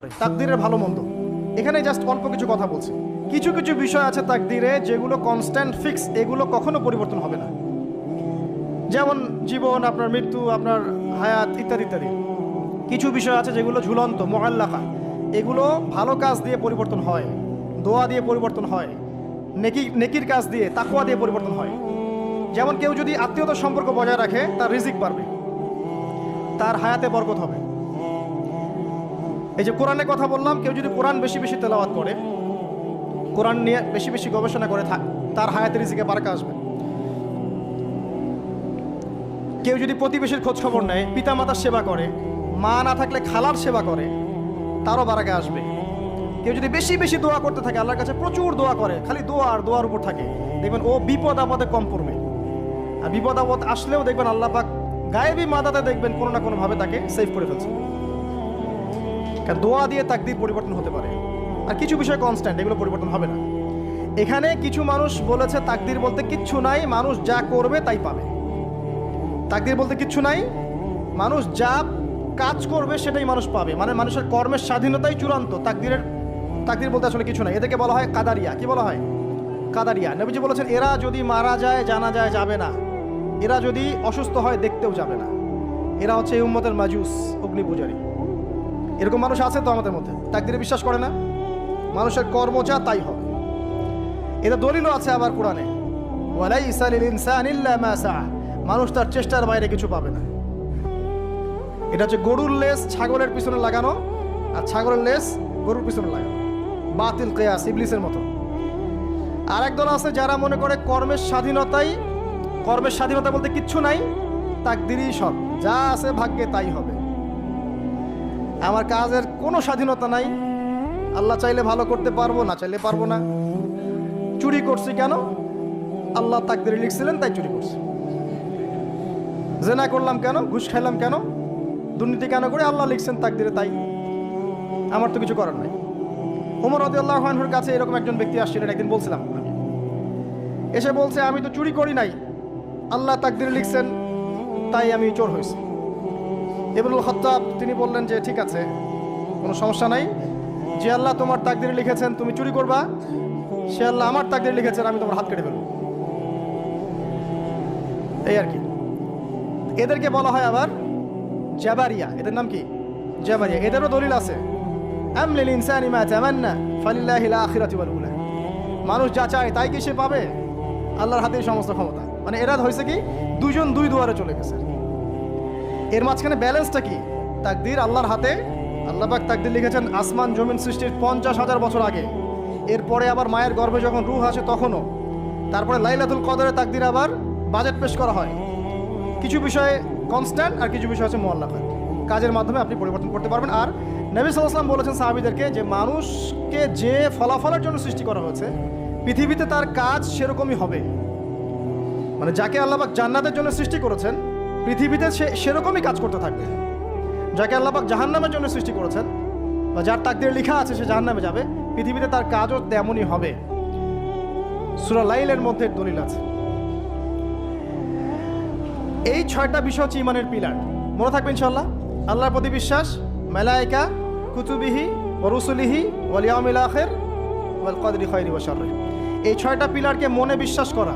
তাকদীরের ভালো মন্দ এখানে জাস্ট অল্প কিছু কথা বলছি। কিছু কিছু বিষয় আছে তাকদীরে যেগুলো কনস্ট্যান্ট ফিক্স, এগুলো কখনো পরিবর্তন হবে না। যেমন জীবন, আপনার মৃত্যু, আপনার হায়াত ইত্যাদি ইত্যাদি। কিছু বিষয় আছে যেগুলো ঝুলন্ত, মুআল্লাকা, এগুলো ভালো কাজ দিয়ে পরিবর্তন হয়, দোয়া দিয়ে পরিবর্তন হয়, নেকির কাজ দিয়ে, তাকওয়া দিয়ে পরিবর্তন হয়। যেমন কেউ যদি আত্মীয়তার সম্পর্ক বজায় রাখে, তার রিজিক বাড়বে, তার হায়াতে বরকত হবে। এই যে কোরআনের কথা বললাম, কেউ যদি কোরআন বেশি বেশি তেলাওয়াত করে, কোরআন নিয়ে বেশি বেশি গবেষণা করে, তার হায়াতে রিজিকে বারাকা আসবে। কেউ যদি প্রতিবেশীর খোঁজ খবর নেয়, পিতামাতার সেবা করে, মা না থাকলে খালার সেবা করে, তারও বারাকা আসবে। কেউ যদি বেশি বেশি দোয়া করতে থাকে, আল্লাহর কাছে প্রচুর দোয়া করে, খালি দোয়া আর দোয়ার উপর থাকে, দেখবেন ও বিপদ আপদে কম পড়বে। আর বিপদ আপদ আসলেও দেখবেন আল্লাহ পাক গায়েবী মাদাতে দেখবেন কোনো না কোনোভাবে তাকে সেভ করে ফেলছে। কারণ দোয়া দিয়ে তাকদীর পরিবর্তন হতে পারে। আর কিছু বিষয় কনস্ট্যান্ট, এগুলো পরিবর্তন হবে না। এখানে কিছু মানুষ বলেছে তাকদীর বলতে কিচ্ছু নাই, মানুষ যা করবে তাই পাবে। তাকদীর বলতে কিচ্ছু নাই, মানুষ যা কাজ করবে সেটাই মানুষ পাবে, মানে মানুষের কর্মের স্বাধীনতাই চূড়ান্ত। তাকদীর বলতে আসলে কিছু নাই। এদেরকে বলা হয় কাদারিয়া। কি বলা হয়? কাদারিয়া। নবীজি বলেছেন, এরা যদি মারা যায় জানা যায় যাবে না, এরা যদি অসুস্থ হয় দেখতেও যাবে না, এরা হচ্ছে এই উম্মতের মাজুস, অগ্নি পূজারী। এরকম মানুষ আছে তো আমাদের মধ্যে, তাকদীরে বিশ্বাস করে না, মানুষের কর্ম যা তাই হবে। এটা দলিলও আছে আবার কোরআনে, ওয়ালাইসা লিল ইনসানি ইল্লা মা সাআ, মানুষ তার চেষ্টার বাইরে কিছু পাবে না। এটা হচ্ছে গরুর লেজ ছাগলের পিছনে লাগানো, আর ছাগলের লেজ গরুর পিছনে লাগানো, বাতিল কিয়াস, ইবলিসের মতো। আর একদল আছে যারা মনে করে কর্মের স্বাধীনতা বলতে কিচ্ছু নাই, তাকদীরই সব, যা আছে ভাগ্যে তাই হবে। আমার কাজের কোনো স্বাধীনতা নাই, আল্লাহ চাইলে ভালো করতে পারবো, না চাইলে পারবো না। চুরি করছি কেন? আল্লাহ তাকদীরে লিখছিলেন তাই চুরি করছি। জেনা করলাম কেন? ঘুষ খাইলাম কেন? দুর্নীতি কেন করে? আল্লাহ লিখছেন তাকদীরে তাই, আমার তো কিছু করার নাই। ওমর রাদিয়াল্লাহু আনহুর কাছে এরকম একজন ব্যক্তি আসছিলেন, একদিন বলছিলাম আমি, এসে বলছে, আমি তো চুরি করি নাই, আল্লাহ তাকদীরে লিখছেন তাই আমি চোর হয়েছি। ইবনুল খাত্তাব তিনি বললেন যে ঠিক আছে, কোনো সমস্যা নাই, যে আল্লাহ তোমার তাকদীরে লিখেছেন তুমি চুরি করবা, সে আল্লাহ আমার তাকদীরে লিখেছেন আমি তোমার হাত কেটে ফেলবো। এই আর কি। এদেরকে বলা হয় আবার জাবারিয়া। এদের নাম কি? জাবারিয়া। এদেরও দলিল আছে, আম লিল ইনসানি মা তামান্না ফালিল্লাহিল আখিরাতু ওয়াল উলা, মানুষ যা চায় তাই কি সে পাবে? আল্লাহর হাতেই সমস্ত ক্ষমতা। মানে এরা হয়েছে কি, দুইজন দুই দুয়ারে চলে গেছে। এর মাঝখানে ব্যালেন্সটা কি? তাকদীর আল্লাহর হাতে। আল্লাহ পাক তাকদীর লিখেছেন আসমান জমিন সৃষ্টির 50,000 বছর আগে, এরপরে আবার মায়ের গর্ভে যখন রূহ আসে তখনও, তারপরে লাইলাতুল কদরে তাকদীর আবার বাজেট পেশ করা হয়। কিছু বিষয়ে কনস্ট্যান্ট আর কিছু বিষয় আছে মুআল্লাকা, কাজের মাধ্যমে আপনি পরিবর্তন করতে পারবেন। আর নবী সাল্লাল্লাহু আলাইহি ওয়াসাল্লাম বলেছেন সাহাবীদেরকে যে মানুষকে যে ফলাফলের জন্য সৃষ্টি করা হয়েছে, পৃথিবীতে তার কাজ সেরকমই হবে। মানে যাকে আল্লাহ পাক জান্নাতের জন্য সৃষ্টি করেছেন, পৃথিবীতে সে সেরকমই কাজ করতে থাকবে। যাকে আল্লাহ পাক জাহান্নামের জন্য সৃষ্টি করেছেন, বা যার তাকদীরে লেখা আছে সে জাহান্নামে যাবে, পৃথিবীতে তার কাজও তেমনই হবে। সূরা লাইলের মধ্যে দলিল আছে। এই 6টা বিষয় হচ্ছে ঈমানের পিলার, মনে থাকবে ইনশাআল্লাহ। আল্লাহর প্রতি বিশ্বাস, মালায়েকা, কুতুবিহি ওয়া রুসুলিহি ওয়াল ইয়াউমিল আখির ওয়াল কদরি খায়রি ওয়া শাররি। এই 6টা পিলারকে মনে বিশ্বাস করা,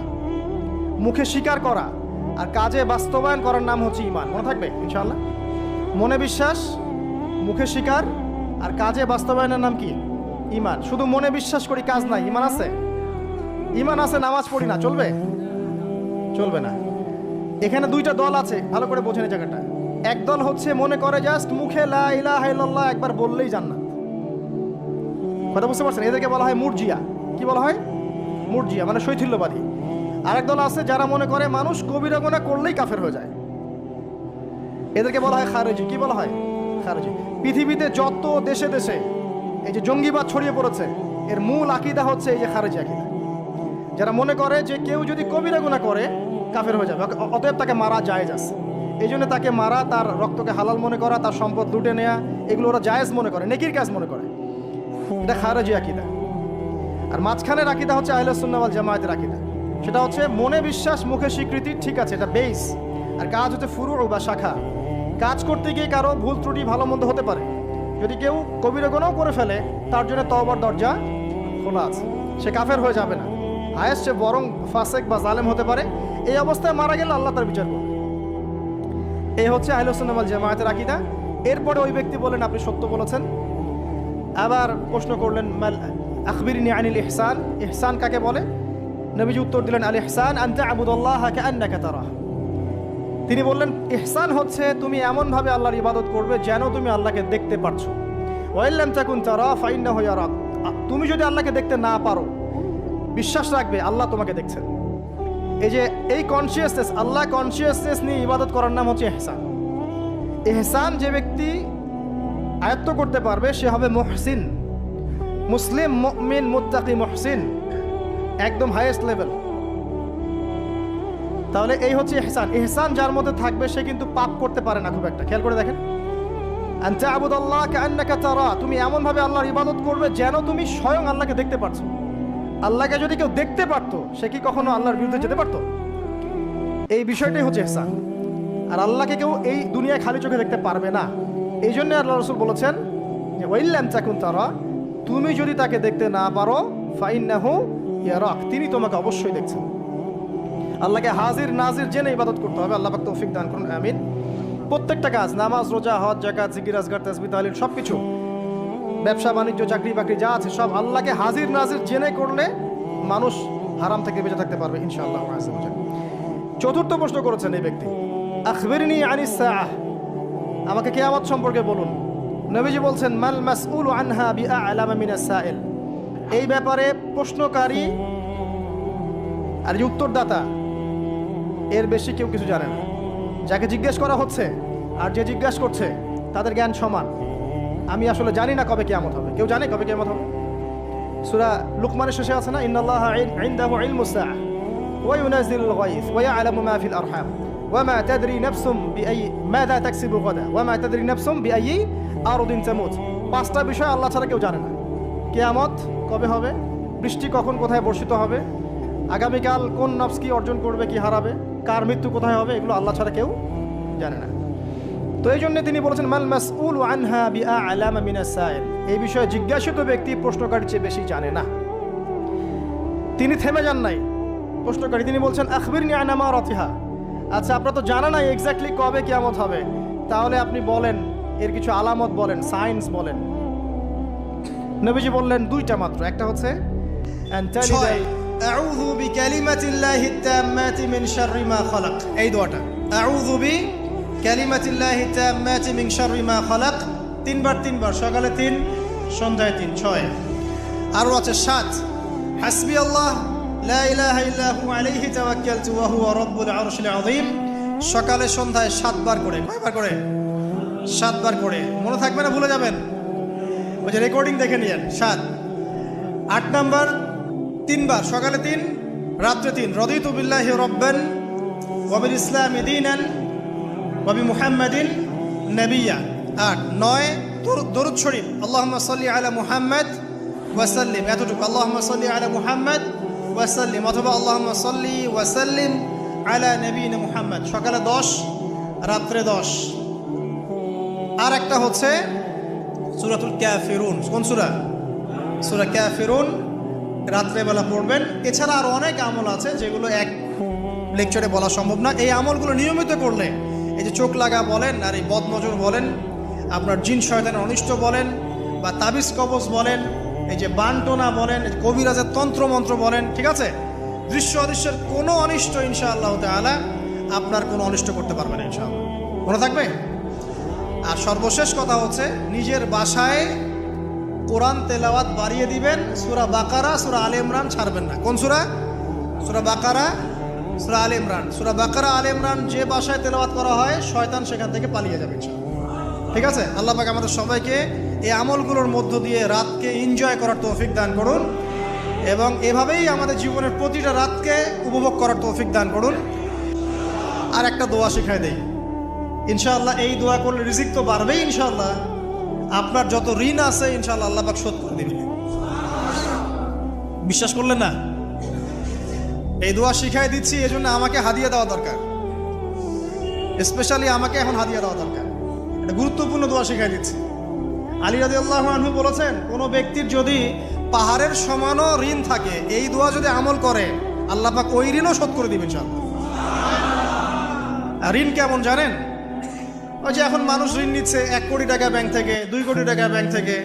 মুখে স্বীকার করা, আর কাজে বাস্তবায়ন করার নাম হচ্ছে ঈমান। মনে থাকবে ইনশাআল্লাহ। মনে বিশ্বাস, মুখে স্বীকার, আর কাজে বাস্তবায়নের নাম কি? ঈমান। শুধু মনে বিশ্বাস করি, কাজ নাই, ঈমান আছে? ঈমান আছে, নামাজ পড়ি না, চলবে? চলবে না। এখানে দুইটা দল আছে, ভালো করে বোঝেন এই জায়গাটা। এক দল হচ্ছে মনে করে জাস্ট মুখে লা ইলাহা ইল্লাল্লাহ একবার বললেই জান্নাত। কথা বুঝতে পারছেন? এদেরকে বলা হয় মুরজিয়া। কি বলা হয়? মুরজিয়া, মানে শৈথিল্যবাদী। আরেক দল আছে যারা মনে করে মানুষ কবিরা গুনাহ করলেই কাফের হয়ে যায়, এদেরকে বলা হয় খারেজি। কি বলা হয়? খারেজি। পৃথিবীতে যত দেশে দেশে এই যে জঙ্গিবাদ ছড়িয়ে পড়েছে, এর মূল আকীদা হচ্ছে এই যে খারেজি আকীদা। যারা মনে করে যে কেউ যদি কবিরা গুনাহ করে কাফের হয়ে যাবে, অতএব তাকে মারা জায়েজ আছে, এই জন্য তাকে মারা, তার রক্তকে হালাল মনে করা, তার সম্পদ লুটে নেওয়া, এগুলো ওরা জায়েজ মনে করে, নেকির কাজ মনে করে। এটা খারেজি আকীদা। আর মাঝখানের আকীদা হচ্ছে আহলে সুন্নাহ ওয়াল জামায়াতের আকীদা। সেটা হচ্ছে মনে বিশ্বাস, মুখে স্বীকৃতি, ঠিক আছে, এটা বেস। আর কাজ হচ্ছে ফুরু বা শাখা। কাজ করতে গিয়ে কারো ভুল ত্রুটি ভালো মন্দ হতে পারে, যদি কেউ কবিরা গুনাহ করে ফেলে তার জন্য তওবার দরজা খোলা আছে, সে কাফের হয়ে যাবে না, হায়েস্ট সে বরং ফাসেক বা জালেম হতে পারে। এই অবস্থায় মারা গেলে আল্লাহ তার বিচার করবে। এই হচ্ছে আহলুস সুন্নাহ ওয়াল জামায়াতের আকীদা। এরপরে ওই ব্যক্তি বলেন আপনি সত্য বলেছেন। আবার প্রশ্ন করলেন আখবিরনি আনিল ইহসান, ইহসান কাকে বলে? নবীজি উত্তর দিলেন আল ইহসান আন তা'বুদাল্লাহা কাআন্নাকা তারাহ। তিনি বললেন ইহসান হচ্ছে তুমি এমনভাবে আল্লাহর ইবাদত করবে যেন তুমি আল্লাহকে দেখতে পারছো। ওয়া ইল্লাম তাকুন তারা ফাইন্নাহু ইয়ারাক, তুমি যদি আল্লাহকে দেখতে না পারো বিশ্বাস রাখবে আল্লাহ তোমাকে দেখছেন। এই যে এই কনসিয়াসনেস, আল্লাহ কনসিয়াসনেস নিয়ে ইবাদত করার নাম হচ্ছে ইহসান। ইহসান যে ব্যক্তি আয়ত্ত করতে পারবে সে হবে মুহসিন, মুসলিম, মুমিন, মুত্তাকি, মুহসিন, একদম হাইয়েস্ট লেভেল। তাহলে এই হচ্ছে ইহসান। ইহসান যার মধ্যে থাকবে সে কিন্তু পাপ করতে পারে না খুব একটা। খেয়াল করে দেখেন, আন তা'বুদাল্লাহা কাআন্নাকা তারা, তুমি এমনভাবে আল্লাহর ইবাদত করবে যেন তুমি স্বয়ং আল্লাহকে দেখতে পারছো। আল্লাহকে যদি কেউ দেখতে পারতো সে কি কখনো আল্লাহর বিরুদ্ধে যেতে পারতো? এই বিষয়টাই হচ্ছে ইহসান। আর আল্লাহকে কেউ এই দুনিয়ায় খালি চোখে দেখতে পারবে না। এই জন্য আল্লাহ রাসূল বলেছেন যে ওয়া ইল্লাম তাকুন তারা, তুমি যদি তাকে দেখতে না পারো ফাইন্নাহু ইয়ারাক, তিনি তোমাকে অবশ্যই দেখছেন। আল্লাহকে হাজির নাজির জেনে ইবাদত করতে হবে। আল্লাহ পাক তৌফিক দান করুন, আমিন। প্রত্যেকটা কাজ, নামাজ, রোজা, হজ, যাকাত, জিকির, আজকার, তাসবিহ, তাহলিল, সব কিছু, ব্যবসা বাণিজ্য, চাকরি বাকরি যা আছে সব আল্লাহকে হাজির নাজির জেনে করলে মানুষ হারাম থেকে বেঁচে থাকতে পারবে ইনশাআল্লাহ। চতুর্থ প্রশ্ন করেছেন এই ব্যক্তি, আখবিরনি আনিস সাআহ, আমাকে কিয়ামত সম্পর্কে বলুন। নবীজি বলছেন মাল মাসউলু আনহা বিআ'লামা মিনাস সাইল, এই ব্যাপারে প্রশ্নকারী আর যে উত্তরদাতা এর বেশি কেউ কিছু জানে না। যাকে জিজ্ঞেস করা হচ্ছে আর যে জিজ্ঞাসা করছে তাদের জ্ঞান সমান। আমি আসলে জানি না কবে কিয়ামত হবে। কেউ জানে কবে কিয়ামত হবে? সূরা লুকমানের শেষে আছে না, ইন্নাল্লাহা ইনদাহু ইলমুস সাআহ ওয়া ইউনাজ্জিলুল গায়থ ওয়া ইয়ালামু মা ফিল আরহাম ওয়া মা তাদরি নাফসুম বিআইয়ি মাযা তাকসিবু গাদা ওয়া মা তাদরি নাফসুম বিআইয়ি আরদিন তামুত। পাঁচটা বিষয় আল্লাহ ছাড়া কেউ জানে না। কিয়ামত কবে হবে, বৃষ্টি কখন কোথায় বর্ষিত হবে, আগামীকাল কোন নফস কি অর্জন করবে কি হারাবে, কার মৃত্যু কোথায় হবে, এগুলো আল্লাহ ছাড়া কেউ জানে না। তো এই জন্য তিনি বলেছেন মাল মাসউলু আনহা বিআ'লামা মিনাস সাইল, এই বিষয়ে জিজ্ঞাসিত ব্যক্তি প্রশ্নকারীর চেয়ে বেশি জানে না। তিনি থেমে যান নাই প্রশ্নকারী, তিনি বলছেন আখবিরনি আন আমারাতিহা, আচ্ছা আপনার তো জানা নাই এক্স্যাক্টলি কবে কিয়ামত হবে, তাহলে আপনি বলেন এর কিছু আলামত বলেন, সাইন্স বলেন। নবীজি বললেন দুইটা মাত্র, একটা হচ্ছে আউযু বিকালিমাতিল্লাহি তাম্মাতি মিন শাররি মা খালাক, এই দোয়াটা আউযু বিকালিমাতিল্লাহি তাম্মাতি মিন শাররি মা খালাক, তিনবার, সকালে 3, সন্ধ্যায় 3, 6। আরও আছে 7, হাসবি আল্লাহ লা ইলাহা ইল্লা হু আলাইহি তাওয়াক্কালতু ওয়া হুয়া রাব্বুল আরশিল আযীম, সকালে সন্ধ্যায় 7 বার করে। কয়বার করে? 7 বার করে। মনে থাকবে না, ভুলে যাবেন, ওই যে রেকর্ডিং দেখে নিয়েন। 7। 8 নাম্বার 3 বার, সকালে 3, রাত্রে 3, রাদিতু বিল্লাহি রাব্বান ওয়া বিল ইসলামি দীনান ওয়া বিমুহাম্মাদিন নাবিয়্যা। 8। 9 দরুদ শরীফ, আল্লাহুম্মা সাল্লি আলা মুহাম্মাদ ওয়া সাল্লিম, এতটুকু, আল্লাহুম্মা সাল্লি আলা মুহাম্মাদ ওয়া সাল্লিম, অথবা আল্লাহুম্মা সাল্লি ওয়া সাল্লিম আলা নবিয়িনা মুহাম্মাদ, সকালে 10, রাত্রে 10। আর একটা হচ্ছে সূরাতুল কাফিরুন। কোন সূরা? সূরা কাফিরুন, রাত্রেবেলা পড়বেন। এছাড়া আরও অনেক আমল আছে যেগুলো এক লেকচারে বলা সম্ভব না। এই আমলগুলো নিয়মিত করলে, এই যে চোখ লাগা বলেন, আর এই বদনজর বলেন, আপনার জিন শয়তানের অনিষ্ট বলেন, বা তাবিজ কবজ বলেন, এই যে বানটোনা বলেন, কবিরাজের তন্ত্রমন্ত্র বলেন, ঠিক আছে, দৃশ্য অদৃশ্যের কোনো অনিষ্ট ইনশাআল্লাহ তাআলা আপনার কোনো অনিষ্ট করতে পারবে না ইনশাআল্লাহ। মনে থাকবে? আর সর্বশেষ কথা হচ্ছে নিজের বাসায় কোরআন তেলাওয়াত বাড়িয়ে দিবেন। সূরা বাকারা, সূরা আলে ইমরান ছাড়বেন না। কোন সূরা? সূরা বাকারা, সূরা আলে ইমরান। সূরা বাকারা, আলে ইমরান যে বাসায় তেলাওয়াত করা হয় শয়তান সেখান থেকে পালিয়ে যাবে ইনশাআল্লাহ। ঠিক আছে? আল্লাহ পাক আমাদের সবাইকে এই আমলগুলোর মধ্য দিয়ে রাতকে এনজয় করার তৌফিক দান করুন, এবং এভাবেই আমাদের জীবনের প্রতিটা রাতকে উপভোগ করার তৌফিক দান করুন। আর একটা দোয়া শিখাই দেই ইনশাআল্লাহ, এই দোয়া করলে রিজিক তো বাড়বেই ইনশাআল্লাহ। আপনার যত ঋণ আছে ইনশাআল্লাহ আল্লাহ পাক শোধ করে দিবেন। বিশ্বাস করলেন না? এই দোয়া শিখাই দিচ্ছি, এজন্য আমাকে হাদিয়া দেওয়া দরকার, স্পেশালি আমাকে এখন হাদিয়া দেওয়া দরকার। এটা গুরুত্বপূর্ণ দোয়া শিখাই দিচ্ছি। আলী রাদিয়াল্লাহু আনহু বলেছেন, কোনো ব্যক্তির যদি পাহাড়ের সমানও ঋণ থাকে, এই দোয়া যদি আমল করে, আল্লাহ পাক ওই ঋণও শোধ করে দিবেন ইনশাআল্লাহ। আর ঋণ কেমন জানেন? ওই যে এখন মানুষ ঋণ নিচ্ছে 1 কোটি টাকা ব্যাংক থেকে, 2 কোটি টাকা ব্যাংক থেকে,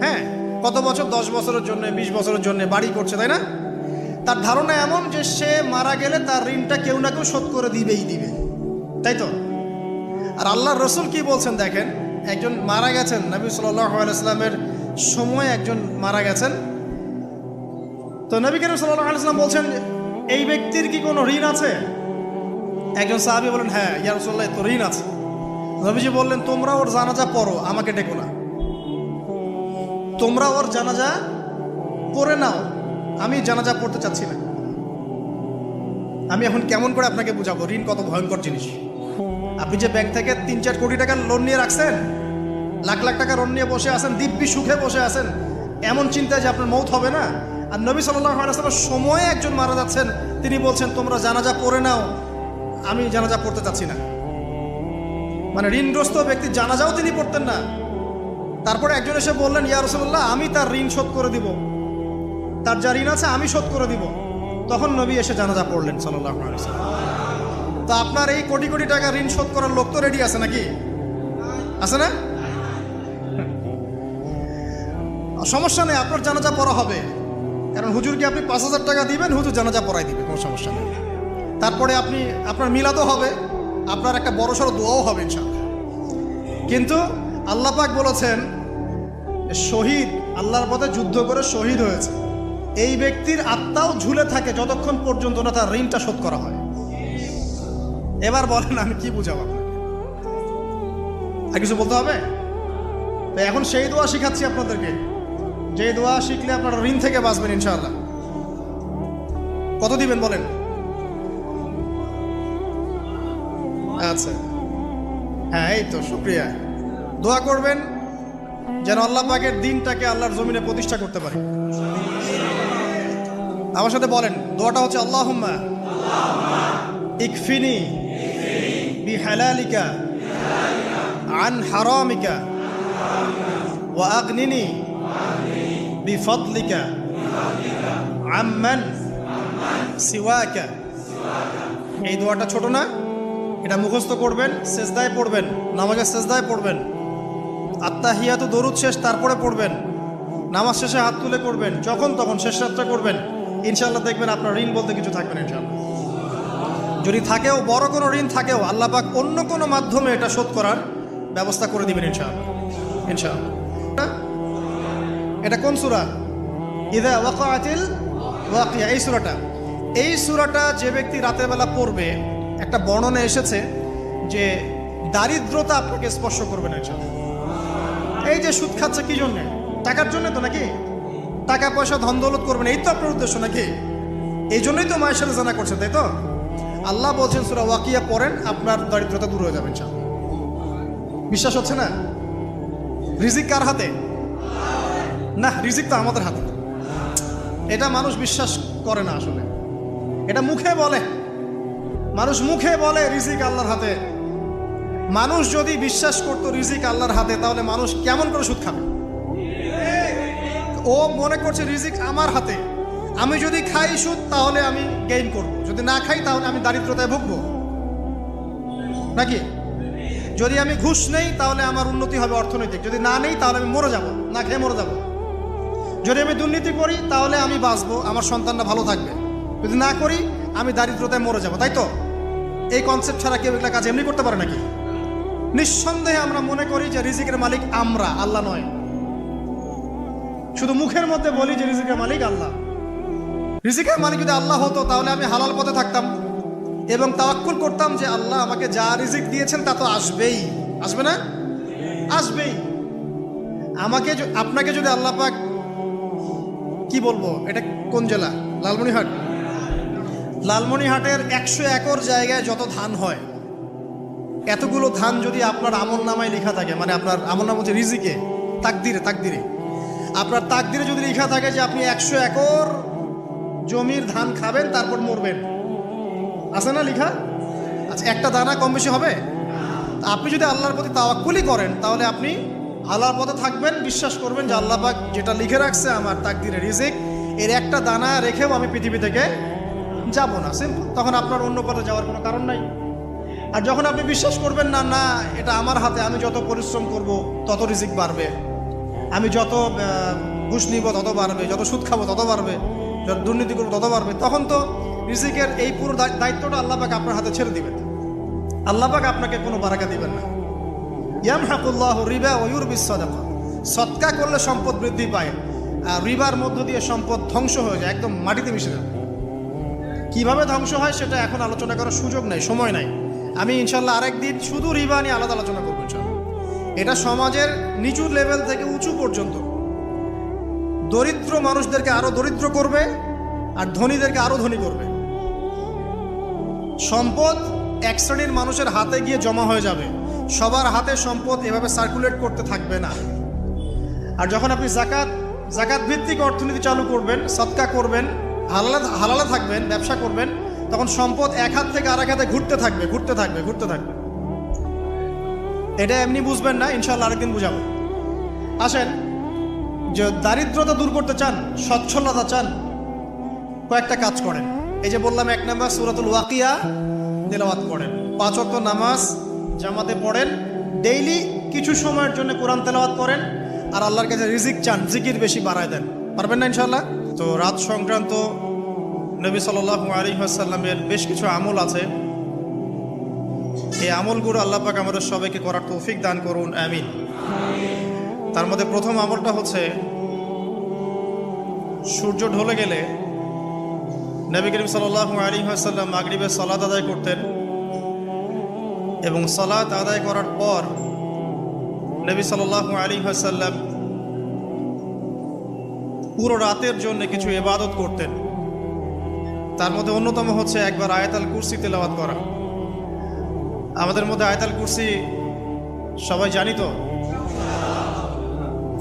হ্যাঁ, কত বছর, 10 বছরের জন্য, 20 বছরের জন্য বাড়ি করছে, তাই না? তার ধারণা এমন যে সে মারা গেলে তার ঋণটা কেউ না কেউ শোধ করে দিবেই দিবে, তাই তো? আর আল্লাহর রসুল কি বলছেন দেখেন, একজন মারা গেছেন, নবী সাল্লাল্লাহু আলাইহি সাল্লামের সময় একজন মারা গেছেন। তো নবী করিম সাল্লাল্লাহু আলাইহি সাল্লাম বলছেন, এই ব্যক্তির কি কোনো ঋণ আছে? একজন সাহাবী বলেন, হ্যাঁ ইয়া রাসূলুল্লাহ, তো ঋণ আছে। নবীজি বললেন, তোমরা ওর জানাজা পড়ো, আমাকে ডেকো না। তোমরা ওর জানাজা পড়ে নাও, আমি জানাজা পড়তে চাচ্ছি না। আমি এখন কেমন করে আপনাকে বুঝাবো ঋণ কত ভয়ঙ্কর জিনিস। আপনি যে ব্যাংক থেকে 3-4 কোটি টাকা লোন নিয়ে রাখছেন, লাখ লাখ টাকা লোন নিয়ে বসে আছেন, দিব্যি সুখে বসে আছেন, এমন চিন্তায় যে আপনার মৌত হবে না। আর নবী সাল্লাল্লাহু আলাইহি ওয়াসাল্লামের সময়ে একজন মারা যাচ্ছেন, তিনি বলছেন তোমরা জানাজা পড়ে নাও, আমি জানাজা পড়তে চাচ্ছি না। মানে ঋণগ্রস্ত ব্যক্তি জানাজাও তিনি পড়তেন না। তারপরে একজন এসে বললেন, ইয়া রাসূলুল্লাহ, আমি তার ঋণ শোধ করে দিব, তার যা ঋণ আছে আমি শোধ করে দিব। তখন নবী এসে জানাজা পড়লেন সাল্লাল্লাহু আলাইহি ওয়াসাল্লাম। তো আপনার এই কোটি কোটি টাকা ঋণ শোধ করার লোক তো রেডি আছে নাকি? আছে না? সমস্যা নেই, আপনার জানাজা পড়া হবে। কারণ হুজুরকে আপনি 5,000 টাকা দিবেন, হুজুর জানাজা পড়াই দিবে, কোনো সমস্যা নেই। তারপরে আপনার মিলাদও হবে, আপনার একটা বড়সড় দোয়াও হবে ইনশাআল্লাহ। কিন্তু আল্লাহ পাক বলেছেন, শহীদ, আল্লাহর পথে যুদ্ধ করে শহীদ হয়েছে, এই ব্যক্তির আত্মাও ঝুলে থাকে যতক্ষণ পর্যন্ত না তার ঋণটা শোধ করা হয়। এবার বলেন আমি কি বুঝাবো আপনাকে? আর কিছু বলতে হবে? তো এখন সেই দোয়া শিখাচ্ছি আপনাদেরকে, যে দোয়া শিখলে আপনারা ঋণ থেকে বাঁচবেন ইনশাআল্লাহ। কত দিবেন বলেন? আচ্ছা, হ্যাঁ, এই তো শুকরিয়া। দোয়া করবেন যেন আল্লাহ পাকের দিনটাকে আল্লাহর জমিনে প্রতিষ্ঠা করতে পারে। আমার সাথে বলেন, দোয়াটা হচ্ছে, আল্লাহুম্মা ইকফিনি বিহালালিকা আন হারামিকা ওয়া আগনিনি বিফদলিকা আম্মান সিওয়াকা। এই দোয়াটা ছোট না, এটা মুখস্থ করবেন, সেজদায় পড়বেন, নামাজের সেজদায় পড়বেন, আত্তাহিয়াতু দরুদ শেষ তারপরে পড়বেন, নামাজ শেষে হাত তুলে করবেন, যখন তখন শেষ রাতটা করবেন। ইনশাআল্লাহ দেখবেন আপনার ঋণ বলতে কিছু থাকবে না ইনশাআল্লাহ। যদি থাকেও, বড় কোনো ঋণ থাকেও, আল্লাহ পাক অন্য কোনো মাধ্যমে এটা শোধ করার ব্যবস্থা করে দিবেন ইনশাআল্লাহ। ইনশাআল্লাহ। এটা কোন সূরা? ইযা ওয়াকাআতিল ওয়াকিয়া, এই সূরাটা যে ব্যক্তি রাতের বেলা পড়বে, একটা বর্ণনা এসেছে যে দারিদ্রতা আপনাকে স্পর্শ করবে না ইনশাআল্লাহ। এই যে সুদ খাচ্ছে কি জন্যে? টাকার জন্য তো নাকি? টাকা পয়সা ধন দৌলত করবেন, এই তো আপনার উদ্দেশ্য নাকি? এই জন্যই তো মায়ের সাথে জানা করছেন, তাই তো? আল্লাহ বলছেন সূরা ওয়াকিয়া পড়েন, আপনার দারিদ্রতা দূর হয়ে যাবে ইনশাআল্লাহ। বিশ্বাস হচ্ছে না? রিজিক কার হাতে? না, রিজিক তো আমাদের হাতে। এটা মানুষ বিশ্বাস করে না আসলে, এটা মুখে বলে, মানুষ মুখে বলে রিজিক আল্লাহর হাতে। মানুষ যদি বিশ্বাস করতো রিজিক আল্লাহর হাতে, তাহলে মানুষ কেমন করে সুদ খাবে? ও মনে করছে রিজিক আমার হাতে, আমি যদি খাই সুদ তাহলে আমি গেইন করব, যদি না খাই তাহলে আমি দারিদ্রতায় ভুগবো নাকি? যদি আমি ঘুষ নেই তাহলে আমার উন্নতি হবে অর্থনৈতিক, যদি না নেই তাহলে আমি মরে যাব, না খেয়ে মরে যাব। যদি আমি দুর্নীতি করি তাহলে আমি বাঁচবো, আমার সন্তানরা ভালো থাকবে, যদি না করি আমি দারিদ্রতায় মরে যাব, তাই তো? এই কনসেপ্ট ছাড়া কেউ একটা কাজ এমনি করতে পারে নাকি? নিঃসন্দেহে আমরা মনে করি যে রিজিকের মালিক আমরা, আল্লাহ নয়। শুধু মুখের মধ্যে বলি যে রিজিকের মালিক আল্লাহ। রিজিকের মালিক যদি আল্লাহ হতো তাহলে আমি হালাল পথে থাকতাম এবং তাওয়াক্কুল করতাম যে আল্লাহ আমাকে যা রিজিক দিয়েছেন তা তো আসবেই, আসবে না? আসবেই। আমাকে, আপনাকে যদি আল্লাহ পাক, কি বলবো, এটা কোন জেলা? লালমনিরহাট। লালমনিরহাটের 100 একর জায়গায় যত ধান হয়, এতগুলো ধান যদি আপনার আমল নামায় লেখা থাকে, মানে আপনার আমল নাম হচ্ছে রিজিকে, তাকদিরে আপনার তাকদিরে যদি লেখা থাকে যে আপনি 100 একর জমির ধান খাবেন তারপর মরবেন, আছে না লেখা? আচ্ছা, একটা দানা কম বেশি হবে? আপনি যদি আল্লাহর প্রতি তাওয়াক্কুলই করেন তাহলে আপনি আল্লাহর পথে থাকবেন, বিশ্বাস করবেন যে আল্লাহ পাক যেটা লিখে রাখছে আমার তাকদিরে রিজিক, এর একটা দানা রেখেও আমি পৃথিবী থেকে যাব না, সিম্পল। তখন আপনার অন্য পথে যাওয়ার কোনো কারণ নাই। আর যখন আপনি বিশ্বাস করবেন না, না এটা আমার হাতে, আমি যত পরিশ্রম করব তত রিজিক বাড়বে, আমি যত ঘুষ নিব তত বাড়বে, যত সুদ খাবো তত বাড়বে, যত দুর্নীতি করবো তত বাড়বে, তখন তো রিজিকের এই পুরো দায়িত্বটা আল্লাহ পাক আপনার হাতে ছেড়ে দিবেন। আল্লাহ পাক আপনাকে কোনো বারাকা দিবেন না। ইয়ামহাকুল্লাহু রিবা ওয়া ইউরবিস সাদাকা, সদকা করলে সম্পদ বৃদ্ধি পায়, আর রিবার মধ্য দিয়ে সম্পদ ধ্বংস হয়ে যায়, একদম মাটিতে মিশে যায়। কীভাবে ধ্বংস হয় সেটা এখন আলোচনা করার সুযোগ নাই, সময় নাই। আমি ইনশাল্লাহ আরেকদিন শুধু রিবা নিয়ে আলাদা আলোচনা করবো ইনশাল্লাহ। এটা সমাজের নিচু লেভেল থেকে উঁচু পর্যন্ত দরিদ্র মানুষদেরকে আরো দরিদ্র করবে, আর ধনীদেরকে আরো ধনী করবে। সম্পদ এক শ্রেণীর মানুষের হাতে গিয়ে জমা হয়ে যাবে, সবার হাতে সম্পদ এভাবে সার্কুলেট করতে থাকবে না। আর যখন আপনি জাকাত ভিত্তিক অর্থনীতি চালু করবেন, সদকা করবেন, হালালে থাকবেন, ব্যবসা করবেন, তখন সম্পদ এক হাত থেকে আরেক হাতে ঘুরতে থাকবে। এটা এমনি বুঝবেন না, ইনশাল্লাহ আরেকদিন বুঝাবো। আসেন, যে দারিদ্রতা দূর করতে চান, সচ্ছলতা চান, কয়েকটা কাজ করেন। এই যে বললাম, 1 নাম্বার সূরাতুল ওয়াকিয়া তেলাওয়াত করেন, 5 ওয়াক্ত নামাজ জামাতে পড়েন, ডেইলি কিছু সময়ের জন্য কোরআন তেলাওয়াত করেন, আর আল্লাহর কাছে রিজিক চান, জিকির বেশি বাড়ায় দেন। পারবেন না ইনশাল্লাহ? তো রাত সংক্রান্ত নবী সাল্লাল্লাহু আলাইহি ওয়াসাল্লামের বেশ কিছু আমল আছে। এই আমলগুলো আল্লাহ পাক আমাদের সবাইকে করার তৌফিক দান করুন, আমিন। তার মধ্যে প্রথম আমলটা হচ্ছে, সূর্য ঢলে গেলে নবী করিম সাল্লাল্লাহু আলাইহি ওয়াসাল্লাম মাগরিবের সালাত আদায় করতেন, এবং সালাত আদায় করার পর নবী সাল্লাল্লাহু আলাইহি ওয়াসাল্লাম পুরো রাতের জন্য কিছু ইবাদত করতেন। তার মধ্যে অন্যতম হচ্ছে একবার আয়াতুল কুরসি তেলাওয়াত করা। আমাদের মধ্যে আয়াতুল কুরসি সবাই জানি তো?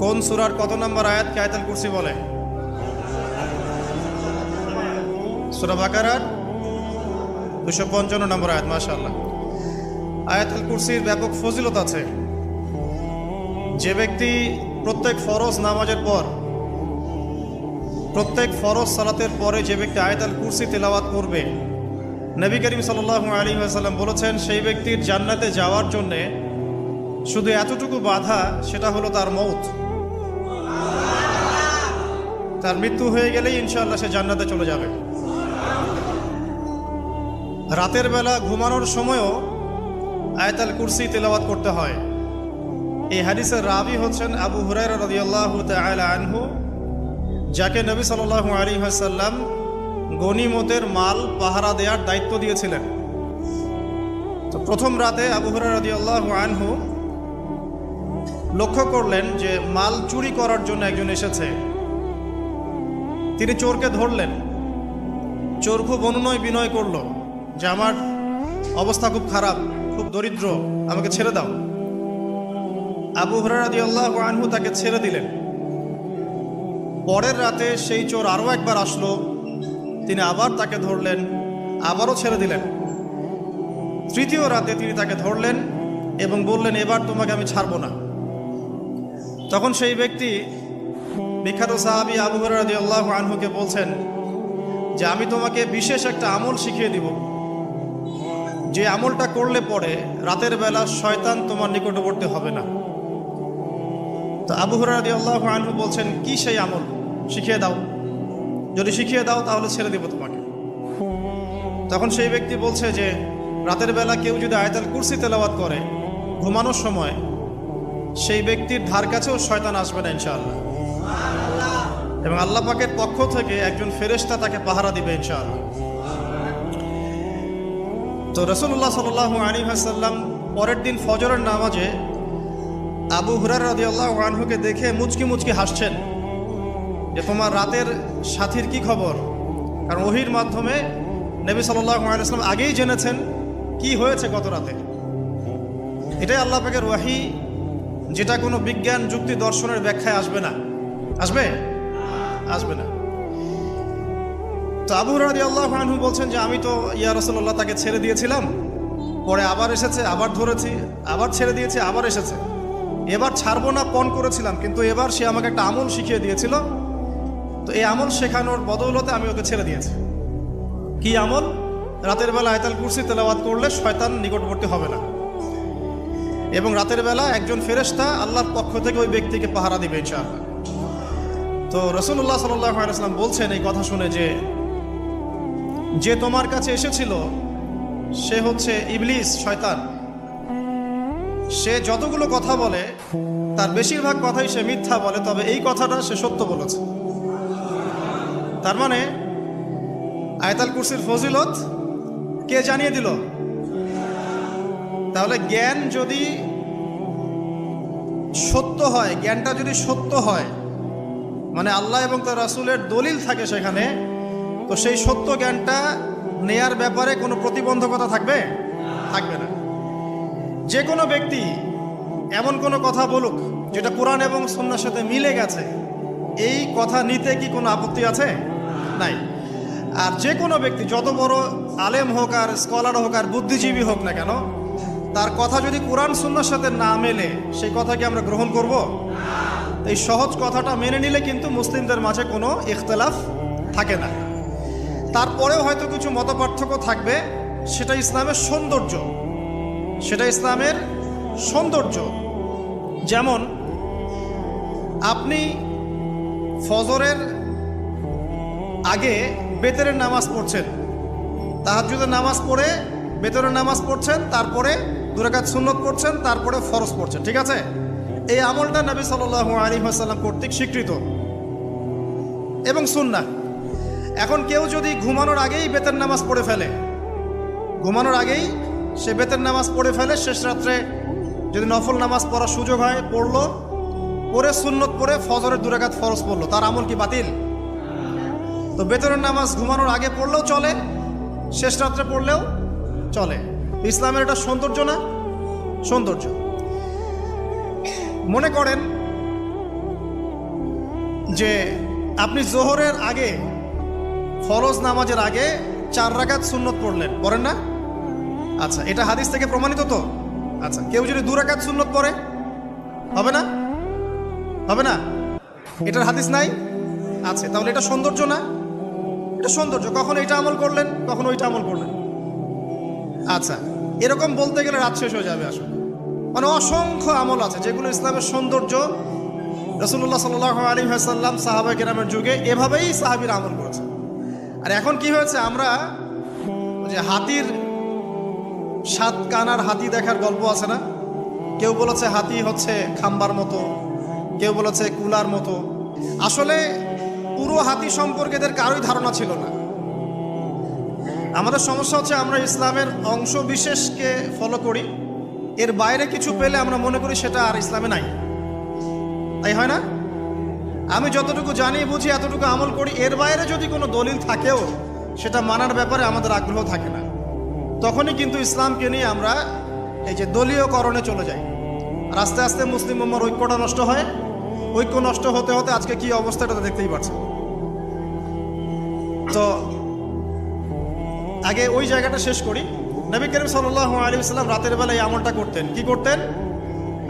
কোন সূরার কত নম্বর আয়াতকে আয়াতুল কুরসি বলে? সূরা বাকারার 255 নম্বর আয়াত। মাশাআল্লাহ। আয়াতুল কুরসির ব্যাপক ফজিলত আছে। যে ব্যক্তি প্রত্যেক ফরজ নামাজের পর, প্রত্যেক ফরজ সালাতের পরে যে ব্যক্তি আয়াতুল কুরসি তেলাওয়াত করবে, নবী করিম সাল্লাল্লাহু আলাইহি ওয়াসাল্লাম বলেছেন, সেই ব্যক্তির জান্নাতে যাওয়ার জন্যে শুধু এতটুকু বাধা, সেটা হলো তার মউত। তার মৃত্যু হয়ে গেলেই ইনশাআল্লাহ সে জান্নাতে চলে যাবে। রাতের বেলা ঘুমানোর সময়ও আয়াতুল কুরসি তেলাওয়াত করতে হয়। এই হাদিসের রাবি হচ্ছেন আবু হুরায়রা রাদিয়াল্লাহু তাআলা আনহু, যাকে নবী সাল্লাল্লাহু আলাইহি ওয়াসাল্লাম গনিমতের মাল পাহারা দেওয়ার দায়িত্ব দিয়েছিলেন। তো প্রথম রাতে আবু হুরায়রা রাদিয়াল্লাহু আনহু লক্ষ্য করলেন যে মাল চুরি করার জন্য একজন এসেছে। তিনি চোরকে ধরলেন। চোর খুব অনুনয় বিনয় করলো যে আমার অবস্থা খুব খারাপ, খুব দরিদ্র, আমাকে ছেড়ে দাও। আবু হুরায়রা রাদিয়াল্লাহু আনহু তাকে ছেড়ে দিলেন। পরের রাতে সেই চোর আরও একবার আসলো, তিনি আবার তাকে ধরলেন, আবারও ছেড়ে দিলেন। তৃতীয় রাতে তিনি তাকে ধরলেন এবং বললেন, এবার তোমাকে আমি ছাড়ব না। তখন সেই ব্যক্তি, বিখ্যাত সাহাবী আবু হুরায়রা রাদিয়াল্লাহু আনহুকে বলছেন যে আমি তোমাকে বিশেষ একটা আমল শিখিয়ে দিব, যে আমলটা করলে পরে রাতের বেলা শয়তান তোমার নিকটবর্তী হবে না। তো আবু হুরায়রা রাদিয়াল্লাহু আনহু বলছেন, কি সেই আমল, শিখিয়ে দাও, যদি শিখিয়ে দাও তাহলে ছেড়ে দিব তোমাকে। তখন সেই ব্যক্তি বলছে যে রাতের বেলা কেউ যদি আয়াতুল কুরসি তেলাওয়াত করে ঘুমানোর সময়, সেই ব্যক্তির ধার কাছেও শয়তান আসবে না ইনশাআল্লাহ, এবং আল্লাহ পাকের পক্ষ থেকে একজন ফেরেশতা তাকে পাহারা দিবে ইনশাআল্লাহ। তো রাসূলুল্লাহ সাল্লাল্লাহু আলাইহি ওয়াসাল্লাম পরের দিন ফজরের নামাজে আবু হুরায়রা রাদিয়াল্লাহু আনহুকে দেখে মুচকি মুচকি হাসছেন যে তোমার রাতের সাথীর কি খবর। কারণ ওহীর মাধ্যমে নবী সাল্লাল্লাহু আলাইহি ওয়াসাল্লাম আগেই জেনেছেন কি হয়েছে গত রাতে। এটাই আল্লাহ পাকের ওয়াহি, যেটা কোনো বিজ্ঞান যুক্তি দর্শনের ব্যাখ্যায় আসবে না। আসবে না। তো আবু হুরায়রা রাদিয়াল্লাহু আনহু বলছেন যে আমি তো ইয়া রাসূলুল্লাহ তাকে ছেড়ে দিয়েছিলাম, পরে আবার এসেছে, আবার ধরেছি, আবার ছেড়ে দিয়েছি, আবার এসেছে। এবার ছাড়বো না পণ করেছিলাম, কিন্তু এবার সে আমাকে একটা আমল শিখিয়ে দিয়েছিল, তো এই আমল শেখানোর বদৌলতে আমি ওকে ছেড়ে দিয়েছি। কি আমল? রাতের বেলা আয়াতুল কুরসি তেলাওয়াত করলে শয়তান নিকটবর্তী হবে না, এবং রাতের বেলা একজন ফেরেশতা আল্লাহর পক্ষ থেকে ওই ব্যক্তিকে পাহারা দিবে ইনশাআল্লাহ। তো রাসূলুল্লাহ সাল্লাল্লাহু আলাইহি ওয়াসাল্লাম বলছেন এই কথা শুনে যে তোমার কাছে এসেছিল সে হচ্ছে ইবলিস, শয়তান। সে যতগুলো কথা বলে তার বেশিরভাগ কথাই সে মিথ্যা বলে, তবে এই কথাটা সে সত্য বলেছে। তার মানে আয়াতুল কুরসির ফজিলত কে জানিয়ে দিল? তাহলে জ্ঞান যদি সত্য হয়, জ্ঞানটা যদি সত্য হয়, মানে আল্লাহ এবং তার রাসূলের দলিল থাকে সেখানে, তো সেই সত্য জ্ঞানটা নেয়ার ব্যাপারে কোনো প্রতিবন্ধকতা থাকবে? থাকবে না। যে কোনো ব্যক্তি এমন কোনো কথা বলুক যেটা কোরআন এবং সুন্নাহর সাথে মিলে গেছে, এই কথা নিতে কি কোনো আপত্তি আছে? নাই। আর যে কোনো ব্যক্তি যত বড় আলেম হোক আর স্কলার হোক আর বুদ্ধিজীবী হোক না কেন, তার কথা যদি কোরআন সুন্নাহর সাথে না মেলে সেই কথাকে আমরা গ্রহণ করব? এই সহজ কথাটা মেনে নিলে কিন্তু মুসলিমদের মাঝে কোনো ইখতিলাফ থাকে না। তারপরেও হয়তো কিছু মতপার্থক্য থাকবে, সেটা ইসলামের সৌন্দর্য, সেটা ইসলামের সৌন্দর্য। যেমন আপনি ফজরের আগে বেতরের নামাজ পড়ছেন, তাহাজ্জুদের নামাজ পড়ে বেতরের নামাজ পড়ছেন, তারপরে 2 রাকাত সুন্নত পড়ছেন, তারপরে ফরজ পড়ছেন, ঠিক আছে? এই আমলটা নবী সাল্লাল্লাহু আলাইহি ওয়াসাল্লাম কর্তৃক স্বীকৃত এবং সুন্নাহ। এখন কেউ যদি ঘুমানোর আগেই বেতের নামাজ পড়ে ফেলে, ঘুমানোর আগেই সে বেতের নামাজ পড়ে ফেলে, শেষ রাত্রে যদি নফল নামাজ পড়ার সুযোগ হয় পড়লো, পরে সুন্নত পড়ে ফজরের 2 রাকাত ফরজ পড়লো, তার আমল কি বাতিল? তো বেতরের নামাজ ঘুমানোর আগে পড়লেও চলে, শেষ রাত্রে পড়লেও চলে। ইসলামের এটা সৌন্দর্য না? সৌন্দর্য। মনে করেন যে আপনি জোহরের আগে, ফরজ নামাজের আগে 4 রাকাত সুন্নত পড়লেন, পড়েন না? আচ্ছা, এটা হাদিস থেকে প্রমাণিত তো? আচ্ছা, কেউ যদি 2 রাকাত সুন্নত পড়ে হবে না? হবে না? এটার হাদিস নাই? আছে। তাহলে এটা সৌন্দর্য না? এটা সৌন্দর্য। কখন এটা আমল করলেন, কখন ওইটা আমল করলেন। আচ্ছা, এরকম বলতে গেলে রাত শেষ হয়ে যাবে আসলে। মানে অসংখ্য আমল আছে যেগুলো ইসলামের সৌন্দর্য। রাসূলুল্লাহ সাল্লাল্লাহু আলাইহি ওয়াসাল্লাম সাহাবায়ে কেরামের যুগে এভাবেই সাহাবীরা আমল করেছে। আর এখন কি হয়েছে, আমরা যে হাতির 7 কানার হাতি দেখার গল্প আছে না? কেউ বলেছে হাতি হচ্ছে খাম্বার মতো, কেউ বলেছে কুলার মতো। আসলে পুরো হাতি সম্পর্কে এদের কারোই ধারণা ছিল না। আমাদের সমস্যা হচ্ছে আমরা ইসলামের অংশ বিশেষকে ফলো করি, এর বাইরে কিছু পেলে আমরা মনে করি সেটা আর ইসলামে নাই। তাই হয় না? আমি যতটুকু জানি বুঝি এতটুকু আমল করি, এর বাইরে যদি কোনো দলিল থাকেও সেটা মানার ব্যাপারে আমাদের আগ্রহ থাকে না। তখনই কিন্তু ইসলামকে নিয়ে আমরা এই যে দলীয়করণে চলে যাই, আর আস্তে আস্তে মুসলিম উম্মার ঐক্যটা নষ্ট হয়। ঐক্য নষ্ট হতে হতে আজকে কি অবস্থাটা দেখতেই পাচ্ছেন। তো আগে ওই জায়গাটা শেষ করি। নবী করিম সাল্লাল্লাহু আলাইহি ওয়াসাল্লাম রাতের বেলা এই আমলটা করতেন। কি করতেন?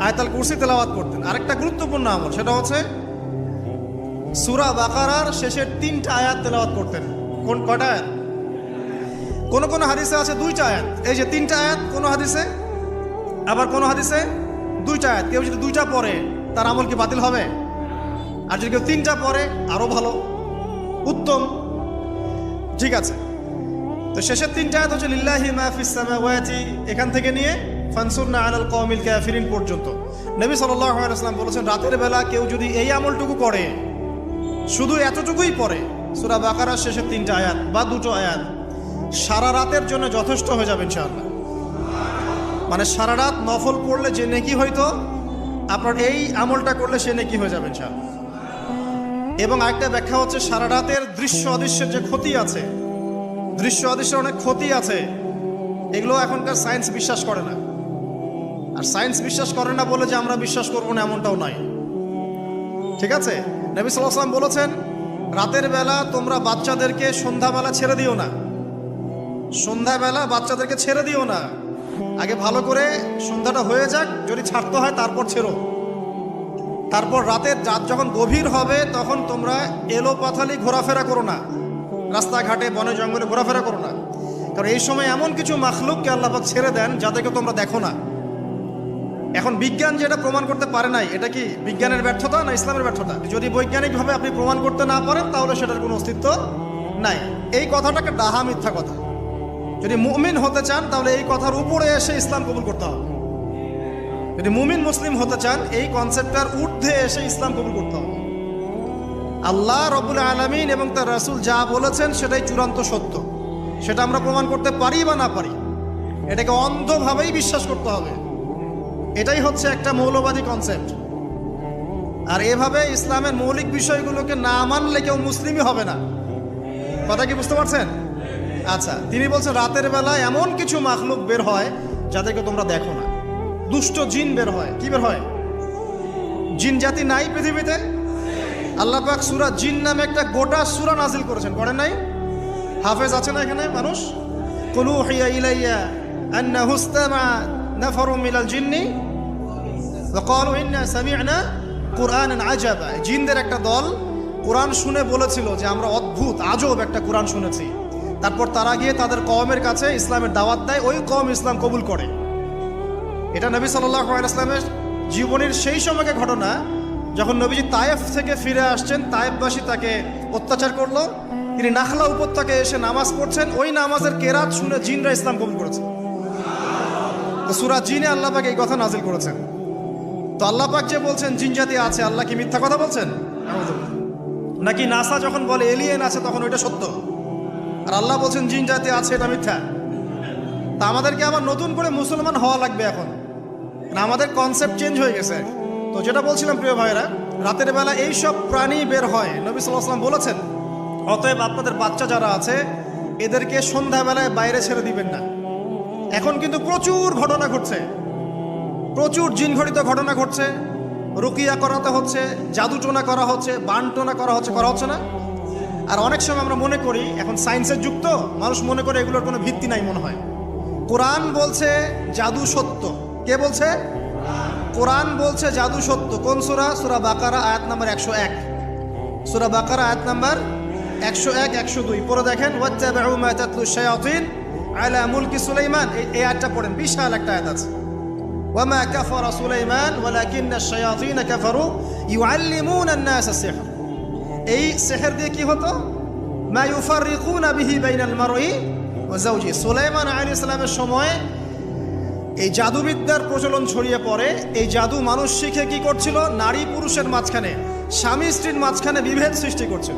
আয়াতুল কুরসি তেলাওয়াত করতেন। আরেকটা গুরুত্বপূর্ণ আমল, সেটা হচ্ছে সূরা বাকারার শেষের 3টা আয়াত তেলাওয়াত করতেন। কয়টা আয়াত? কোন কোন হাদিসে আছে 2টা আয়াত। এই যে 3টা আয়াত কোন হাদিসে, আবার কোন হাদিসে 2টা আয়াত। কেউ যদি 2টা পড়ে তার আমল কি বাতিল হবে? আর যদি কেউ 3টা পড়ে আরো ভালো, উত্তম। ঠিক আছে, তো শেষের 3টা আয়াত হচ্ছে লিল্লাহি মা ফিস সামাওয়াতি, এখান থেকে নিয়ে ফানসুরনা আলাল কওমিল কাফিরিন পর্যন্ত। নবী সাল্লাল্লাহু আলাইহি ওয়াসাল্লাম বলেছেন রাতের বেলা কেউ যদি এই আমলটুকু করে, শুধু এতটুকুই পড়ে, সূরা বাকারার শেষের 3টা আয়াত বা 2টো আয়াত, সারা রাতের জন্য যথেষ্ট হয়ে যাবে ইনশাআল্লাহ। মানে সারা রাত নফল পড়লে যে নেকি হইতো, আপনার এই আমলটা করলে সে নেকি হয়ে যাবে ইনশাআল্লাহ। এবং আরেকটা ব্যাখ্যা হচ্ছে সারা রাতের দৃশ্য অদৃশ্যের যে ক্ষতি আছে, দৃশ্য অদৃশ্যের অনেক ক্ষতি আছে, এগুলো এখনকার সায়েন্স বিশ্বাস করে না। আর সায়েন্স বিশ্বাস করে না বলে যে আমরা বিশ্বাস করবো না এমনটাও নয়, ঠিক আছে? নবী সাল্লাল্লাহু আলাইহি ওয়াসাল্লাম বলেছেন রাতের বেলা তোমরা বাচ্চাদেরকে সন্ধ্যাবেলা ছেড়ে দিও না, সন্ধ্যাবেলা বাচ্চাদেরকে ছেড়ে দিও না, আগে ভালো করে সন্ধ্যাটা হয়ে যাক, যদি ছাড়তে হয় তারপর ছেড়ো। তারপর রাতের রাত যখন গভীর হবে তখন তোমরা এলোপাথালি ঘোরাফেরা করো না, রাস্তাঘাটে বনে জঙ্গলে ঘোরাফেরা করো না, কারণ এই সময় এমন কিছু মাখলুককে আল্লাহ পাক ছেড়ে দেন যাদেরকে তোমরা দেখো না। এখন বিজ্ঞান যেটা প্রমাণ করতে পারে নাই, এটা কি বিজ্ঞানের ব্যর্থতা না ইসলামের ব্যর্থতা? যদি বৈজ্ঞানিকভাবে আপনি প্রমাণ করতে না পারেন তাহলে সেটার কোনো অস্তিত্ব নাই। এই কথাটাকে ডাহা মিথ্যা কথা। যদি মুমিন হতে চান তাহলে এই কথার উপরে এসে ইসলাম কবুল করতে হবে। যদি মুমিন মুসলিম হতে চান এই কনসেপ্টটার ঊর্ধ্বে এসে ইসলাম কবুল করতে হবে। আল্লাহ রব্বুল আলামিন এবং তার রাসূল যা বলেছেন সেটাই চূড়ান্ত সত্য, সেটা আমরা প্রমাণ করতে পারি বা না পারি, এটাকে অন্ধভাবেই বিশ্বাস করতে হবে। এটাই হচ্ছে একটা মৌলবাদী কনসেপ্ট। আর এভাবে ইসলামের মৌলিক বিষয়গুলোকে না মানলে কেউ মুসলিমই হবে না। কথা কি বুঝতে পারছেন? আচ্ছা, তিনি বলছেন রাতের বেলা এমন কিছু মাখলুক বের হয় যাদেরকে তোমরা দেখো না। দুষ্ট জিন বের হয়। কি বের হয়? জিন জাতি নাই পৃথিবীতে? আল্লাহ পাক সূরা জিন নামে একটা গোটা সূরা নাজিল করেছেন, করেন নাই? হাফেজ আছে না এখানে মানুষ? কুলু হিয়া ইলাইয়া আন্নাহু ইসতামা নাফারুম মিনাল জিন্নি ওয়া ক্বালু ইন্না সামি'না কুরআনান আজাবা। জিনদের একটা দল কোরআন শুনে বলেছিল যে আমরা অদ্ভুত আজব একটা কোরআন শুনেছি। তারপর তারা গিয়ে তাদের কওমের কাছে ইসলামের দাওয়াত দেয়, ওই কওম ইসলাম কবুল করে। এটা নবী সাল্লাল্লাহু আলাইহি ওয়াসাল্লামের জীবনের সেই সময়কে ঘটনা যখন নবীজি তায়েফ থেকে ফিরে আসছেন। তায়েফবাসী তাকে অত্যাচার করলো, তিনি নাখলা উপত্যকায় এসে নামাজ পড়ছেন, ওই নামাজের কেরাত শুনে জিনরা ইসলাম কবুল করেছে। তো সূরা জিনে আল্লাহ পাক এই কথা নাজিল করেছেন। তো আল্লাহ পাক যে বলছেন জিন জাতি আছে, আল্লাহ কি মিথ্যা কথা বলছেন? নাকি নাসা যখন বলে এলিয়েন আছে তখন ওইটা সত্য, আর আল্লাহ বলছেন জিন জাতি আছে এটা মিথ্যা? তা আমাদেরকে আবার নতুন করে মুসলমান হওয়া লাগবে এখন, না আমাদের কনসেপ্ট চেঞ্জ হয়ে গেছে। তো যেটা বলছিলাম প্রিয় ভাইরা, রাতের বেলা এইসব প্রাণী বের হয়, নবী সাল্লাল্লাহু আলাইহি ওয়াসাল্লাম বলেছেন অতএব আপনাদের বাচ্চা যারা আছে এদেরকে সন্ধ্যাবেলায় বাইরে ছেড়ে দিবেন না। এখন কিন্তু প্রচুর ঘটনা ঘটছে, প্রচুর জিনঘটিত ঘটনা ঘটছে, রুকিয়া করাতে হচ্ছে, জাদুটোনা করা হচ্ছে, বানটোনা করা হচ্ছে না? আর অনেক সময় আমরা মনে করি এখন সায়েন্সের যুগ তো, মানুষ মনে করে এগুলোর কোনো ভিত্তি নাই মনে হয়। কোরআন বলছে জাদু সত্য। কে বলছে? কোরআন বলছে জাদু সত্য। কোন সূরা? সূরা বাকারা আয়াত নাম্বার 101। সূরা বাকারা আয়াত নাম্বার 101, 102 পড়ে দেখেন। ওয়াত্তাবিউ মা তাতলু শায়াতিন আলা মুলকি সুলাইমান। এই আয়াতটা পড়েন, বিশাল একটা আয়াত আছে। ওয়ামা কাফারা সুলাইমান ওয়ালাকিন্না শায়াতিন কাফারু ইউআল্লিমুনা আন-নাস আস-সিহর। এই সিহর দিয়ে কি হতো? মা ইউফাররিকুনা বিহি বাইনাল মারই ওয়া যাওজি। সুলাইমান আলাইহিস সালামের সময় এই জাদুবিদ্যার প্রচলন ছড়িয়ে পড়ে। এই জাদু মানুষ শিখে কি করছিল? নারী পুরুষের মাঝখানে, স্বামী স্ত্রীর মাঝখানে বিভেদ সৃষ্টি করছিল।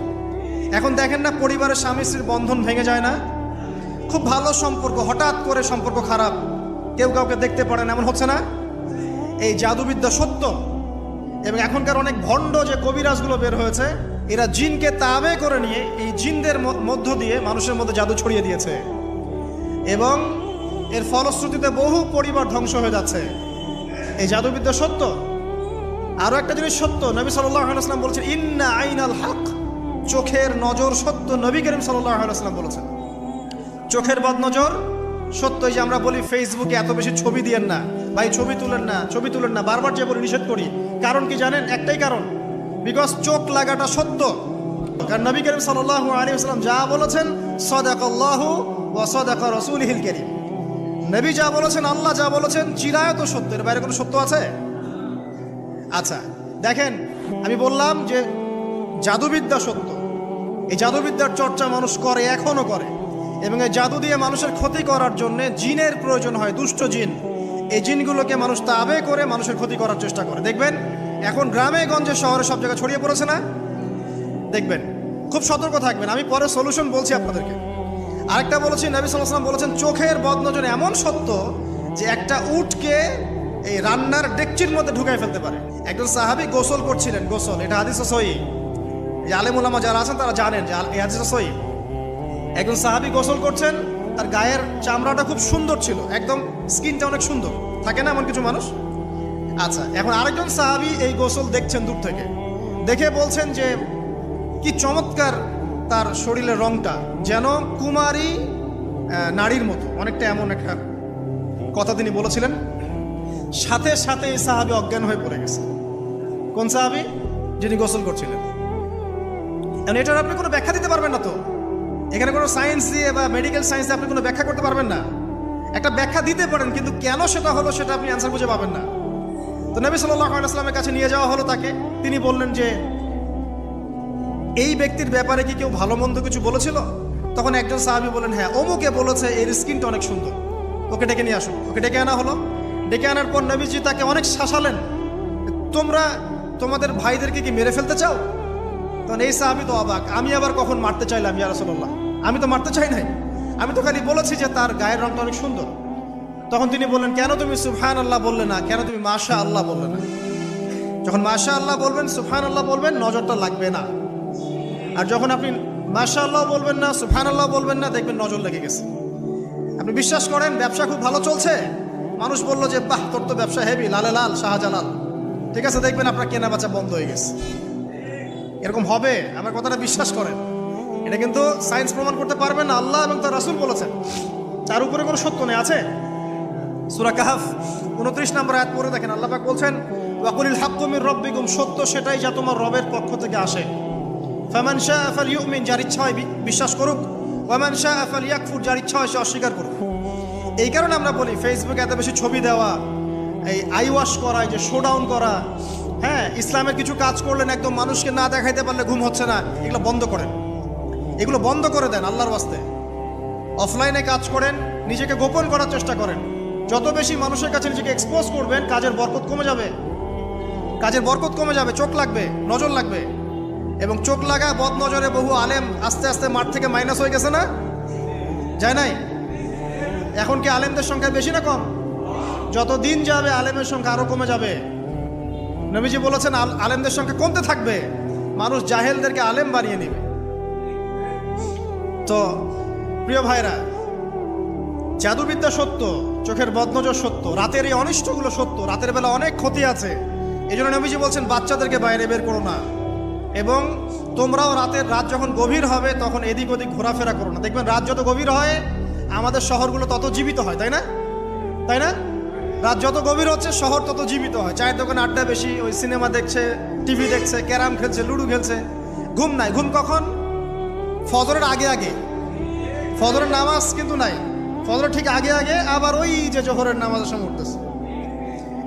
এখন দেখেন না, পরিবারের স্বামী স্ত্রীর বন্ধন ভেঙে যায় না? খুব ভালো সম্পর্ক, হঠাৎ করে সম্পর্ক খারাপ, কেউ কাউকে দেখতে পারে না, এমন হচ্ছে না? এই জাদুবিদ্যা সত্য। এবং এখনকার অনেক ভণ্ড যে কবিরাজগুলো বের হয়েছে, এরা জিনকে তাবে করে নিয়ে এই জিনদের মধ্য দিয়ে মানুষের মধ্যে জাদু ছড়িয়ে দিয়েছে, এবং এর ফলশ্রুতিতে বহু পরিবার ধ্বংস হয়ে যাচ্ছে। এই জাদুবিদ্যা সত্য। আরো একটা জিনিস সত্য, নবী সাল্লাল্লাহু আলাইহি ওয়াসাল্লাম বলেছেন ইন্না আইনাল হক, চোখের নজর সত্য। নবী করিম সাল্লাল্লাহু আলাইহি ওয়াসাল্লাম বলেছেন চোখের বদনজর সত্য। এই যে আমরা বলি ফেসবুকে এত বেশি ছবি দিয়েন না ভাই, ছবি তুলেন না, বারবার যে বলি নিষেধ করি, কারণ কি জানেন? একটাই কারণ, বিকজ চোখ লাগাটা সত্য। কারণ নবী করিম সাল্লাল্লাহু আলাইহি ওয়াসাল্লাম যা বলেছেন সাদাকাল্লাহু ওয়া সাদাকা রাসূলুহুল কারীম। নবী যা বলেছেন, আল্লাহ যা বলেছেন চিরায়ত সত্য, এর বাইরে কোনো সত্য আছে? আচ্ছা দেখেন, আমি বললাম যে জাদুবিদ্যা সত্য। এই জাদুবিদ্যার চর্চা মানুষ করে, এখনো করে, এবং এই জাদু দিয়ে মানুষের ক্ষতি করার জন্য জিনের প্রয়োজন হয়, দুষ্ট জিন। এই জিনগুলোকে মানুষ তাবে করে মানুষের ক্ষতি করার চেষ্টা করে। দেখবেন এখন গ্রামে গঞ্জে শহরে সব জায়গায় ছড়িয়ে পড়েছে না? দেখবেন, খুব সতর্ক থাকবেন। আমি পরে সলিউশন বলছি আপনাদেরকে। আরেকটা বলেছি, নবী সাল্লাল্লাহু আলাইহি ওয়াসাল্লাম বলেছেন চোখের বদনজর এমন সত্য যে একটা উটকে এই রান্নার ডেকচির মধ্যে ঢুকাই ফেলতে পারে। একজন সাহাবী গোসল করছিলেন, গোসল, এটা হাদিসে সহিহ, এই আলেম উলামা যারা আছেন তারা জানেন যে এই হাদিসে সহিহ। একজন সাহাবী গোসল করছেন, তার গায়ের চামড়াটা খুব সুন্দর ছিল, একদম স্কিনটা অনেক সুন্দর থাকে না এমন কিছু মানুষ? আচ্ছা, এখন আরেকজন সাহাবী এই গোসল দেখছেন দূর থেকে, দেখে বলছেন যে কি চমৎকার তার শরীরের রংটা, যেন কুমারী নারীর মতো, অনেকটা এমন একটা কথা তিনি বলেছিলেন। সাথে সাথে এই সাহাবী অজ্ঞান হয়ে পড়ে গেছে। কোন সাহাবী? যিনি গোসল করছিলেন। এখন এটার আপনি কোনো ব্যাখ্যা দিতে পারবেন না তো, এখানে কোনো সায়েন্স দিয়ে বা মেডিকেল সায়েন্স দিয়ে আপনি কোনো ব্যাখ্যা করতে পারবেন না। একটা ব্যাখ্যা দিতে পারেন, কিন্তু কেন সেটা হলো সেটা আপনি অ্যান্সার খুঁজে পাবেন না। তো নবী সাল্লাল্লাহু আলাইহি ওয়াসাল্লামের কাছে নিয়ে যাওয়া হলো তাকে। তিনি বললেন যে এই ব্যক্তির ব্যাপারে কি কেউ ভালো মন্দ কিছু বলেছিল? তখন একজন সাহাবী বলেন, হ্যাঁ, অমুকে বলেছে এর স্কিনটা অনেক সুন্দর, ওকে ডেকে নিয়ে আসুন। ওকে ডেকে আনা হলো। ডেকে আনার পর নবীজি তাকে অনেক শাসালেন, তোমরা তোমাদের ভাইদেরকে কি মেরে ফেলতে চাও? তখন এই সাহাবী তো অবাক, আমি আবার কখন মারতে চাইলাম ইয়া রাসূলুল্লাহ? আমি তো মারতে চাই নাই, আমি তো খালি বলেছি যে তার গায়ের রংটা অনেক সুন্দর। তখন তিনি বললেন, কেন তুমি সুবহানাল্লাহ বললে না, কেন তুমি মাশাআল্লাহ বললে না? যখন মাশাআল্লাহ বলবেন, সুবহানাল্লাহ বলবেন, নজরটা লাগবে না। আর যখন আপনি মাশাআল্লাহ বলবেন না, সুবহানাল্লাহ বলবেন না, দেখবেন নজর লেগে গেছে। আপনি বিশ্বাস করেন ব্যবসা খুব ভালো চলছে, মানুষ বলল যে বাহ তোর তো ব্যবসা হেভি, লালে লাল শাহজালাল, ঠিক আছে, দেখবেন আপনার কেনা বেচা বন্ধ হয়ে গেছে। এরকম হবে, আমার কথাটা বিশ্বাস করেন। এটা কিন্তু সায়েন্স প্রমাণ করতে পারবেন না, আল্লাহ এবং তার রাসূল বলেছেন, তার উপরে কোনো সত্য নেই। আছে সূরা কাহফ 29 নম্বর আয়াত পড়ে দেখেন, আল্লাহ পাক বলছেন, ওয়াকুলিল হাক্কু মির রাব্বিকুম, সত্য সেটাই যা তোমার রবের পক্ষ থেকে আসে। ফামান শাআ ফালইউমিন, যার ইচ্ছা হয় বিশ্বাস করুক, ওয়ামান শাআ ফালইয়াকফুর, যার ইচ্ছা হয় সে অস্বীকার করুক। এই কারণে আমরা বলি ফেসবুকে এত বেশি ছবি দেওয়া, এই আই ওয়াশ করা, এই যে শোডাউন করা, হ্যাঁ, ইসলামের কিছু কাজ করলেন একদম মানুষকে না দেখাইতে পারলে ঘুম হচ্ছে না, এগুলো বন্ধ করেন, এগুলো বন্ধ করে দেন আল্লাহর ওয়াস্তে। অফলাইনে কাজ করেন, নিজেকে গোপন করার চেষ্টা করেন। যত বেশি মানুষের কাছে নিজেকে এক্সপোজ করবেন, কাজের বরকত কমে যাবে, কাজের বরকত কমে যাবে, চোখ লাগবে, নজর লাগবে। এবং চোখ লাগা বদ নজরে বহু আলেম আস্তে আস্তে মাঠ থেকে মাইনাস হয়ে গেছে না? যায় নাই? এখন কি আলেমদের সংখ্যা বেশি না কম? যত দিন যাবে আলেমের সংখ্যা আরো কমে যাবে। নবীজি বলেছেন আলেমদের সংখ্যা কমতে থাকবে, মানুষ জাহেলদেরকে আলেম বানিয়ে নেবে। তো প্রিয় ভাইরা, জাদুবিদ্যা সত্য, চোখের বদনজর সত্য, রাতের এই অনিষ্টগুলো সত্য, রাতের বেলা অনেক ক্ষতি আছে। এই জন্য নবীজি বলছেন বাচ্চাদেরকে বাইরে বের করো না, এবং তোমরাও রাত যখন গভীর হবে তখন এদিক ওদিক ঘোরাফেরা করো না। দেখবেন রাত যত গভীর হয় আমাদের শহরগুলো তত জীবিত হয়, তাই না? তাই না? রাত যত গভীর হচ্ছে শহর তত জীবিত হয়। চায়ের দোকানে আড্ডা বেশি, ওই সিনেমা দেখছে, টিভি দেখছে, ক্যারাম খেলছে, লুডো খেলছে। ঘুম নাই। ঘুম কখন? ফজরের আগে আগে। ফজরের নামাজ কিন্তু নাই, ফজরের ঠিক আগে আগে, আবার ওই যে জোহরের নামাজের সময় উঠতেছে।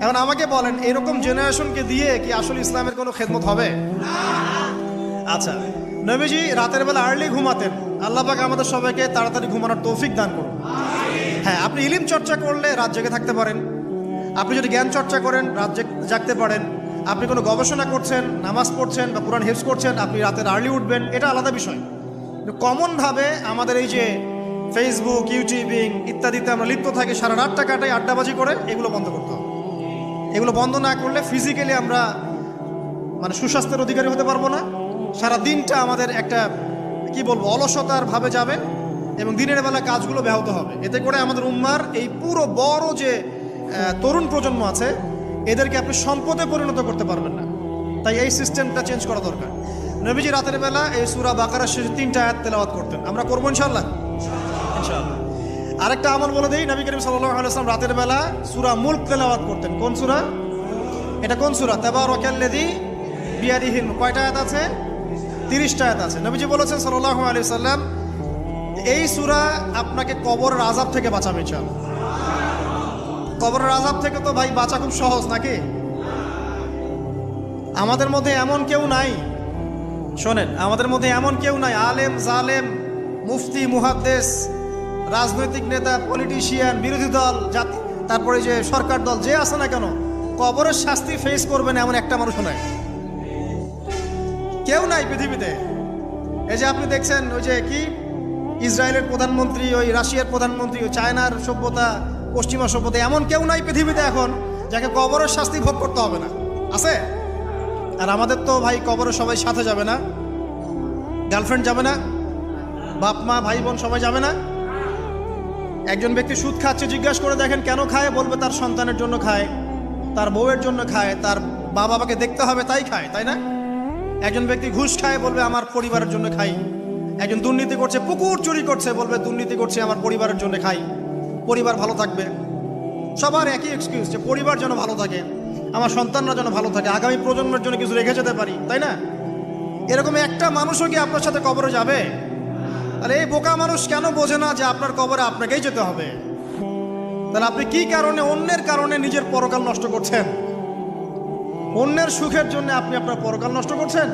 এখন আমাকে বলেন, এরকম জেনারেশনকে দিয়ে কি আসলে ইসলামের কোনো খেদমত হবে? আচ্ছা, নবীজি রাতের বেলা আর্লি ঘুমাতেন। আল্লাহ পাক আমাদের সবাইকে তাড়াতাড়ি ঘুমানোর তৌফিক দান করুন। হ্যাঁ, আপনি ইলম চর্চা করলে রাত জেগে থাকতে পারেন, আপনি যদি জ্ঞান চর্চা করেন রাত জাগতে পারেন, আপনি কোনো গবেষণা করছেন, নামাজ পড়ছেন বা কোরআন হিফজ করছেন, আপনি রাতের আর্লি উঠবেন, এটা আলাদা বিষয়। কমনভাবে আমাদের এই যে ফেসবুক, ইউটিউবিং ইত্যাদিতে আমরা লিপ্ত থাকি, সারা রাতটা কাটাই আড্ডাবাজি করে, এগুলো বন্ধ করতে হবে। এগুলো বন্ধ না করলে ফিজিক্যালি আমরা মানে সুস্বাস্থ্যের অধিকারী হতে পারবো না। সারা দিনটা আমাদের একটা কি বলবো অলসতার ভাবে যাবে, এবং দিনের বেলা কাজগুলো ব্যাহত হবে। এতে করে আমাদের উম্মার এই পুরো বড় যে তরুণ প্রজন্ম আছে, এদেরকে আপনি সম্পদে পরিণত করতে পারবেন না। তাই এই সিস্টেমটা চেঞ্জ করা দরকার। নবীজি রাতের বেলা এই সূরা বাকারার শেষ 3টা আয়াত তেলাওয়াত করতেন, আমরা করবো ইনশাআল্লাহ। ইনশাআল্লাহ। আরেকটা আমল বলে দিই, নবী করিম সাল্লাল্লাহু আলাইহি ওয়াসাল্লাম রাতের বেলা সূরা মুলক তেলাওয়াত করতেন। কোন সূরা এটা? কোন সূরা? তাবারাকাল্লাযী বিয়াদিহিল মুলক। কয়টা আয়াত আছে? 30টা আয়াত আছে। নবীজি বলেছেন সাল্লাল্লাহু আলাইহি ওয়াসাল্লাম, এই সূরা আপনাকে কবরের আযাব থেকে বাঁচাবে ইনশাআল্লাহ। কবরের আযাব থেকে তো ভাই বাঁচা খুব সহজ নাকি? আমাদের মধ্যে এমন কেউ নাই, শোনেন, আমাদের মধ্যে এমন কেউ নাই, আলেম জালেম, মুফতি মুহাদ্দিস, রাজনৈতিক নেতা, পলিটিশিয়ান, বিরোধী দল, জাতি, তারপরে যে সরকার দল, যে আছে না কেন, কবরের শাস্তি ফেস করবেন এমন একটা মানুষ নাই, কেউ নাই পৃথিবীতে। এই যে আপনি দেখছেন ওই যে কি ইসরায়েলের প্রধানমন্ত্রী, ওই রাশিয়ার প্রধানমন্ত্রী, ওই চায়নার সভ্যতা, পশ্চিমা সভ্যতা, এমন কেউ নাই পৃথিবীতে এখন যাকে কবরের শাস্তি ভোগ করতে হবে না। আছে? আর আমাদের তো ভাই কবরে সবাই সাথে যাবে না, গার্লফ্রেন্ড যাবে না, বাপ মা ভাই বোন সবাই যাবে না। একজন ব্যক্তি সুদ খাচ্ছে, জিজ্ঞাসা করে দেখেন কেন খায়, বলবে তার সন্তানের জন্য খায়, তার বউয়ের জন্য খায়, তার বাবাকে দেখতে হবে তাই খায়, তাই না? একজন ব্যক্তি ঘুষ খায়, বলবে আমার পরিবারের জন্য খাই। একজন দুর্নীতি করছে, পুকুর চুরি করছে, বলবে দুর্নীতি করছে আমার পরিবারের জন্য খাই, পরিবার ভালো থাকবে। সবার একই এক্সকিউজ যে পরিবার যেন ভালো থাকে। আমার সন্তানরা যেন ভালো থাকে, আগামী প্রজন্মের জন্য কিছু রেখে যেতে পারি, তাই না? এরকম একটা মানুষও কি আপনার সাথে কবরে যাবে? তাহলে এই বোকা মানুষ কেন বোঝে না যে আপনার কবরে আপনাকেই যেতে হবে? তাহলে আপনি কি কারণে, অন্যের কারণে নিজের পরকাল নষ্ট করছেন? অন্যের সুখের জন্য আপনি আপনার পরকাল নষ্ট করছেন।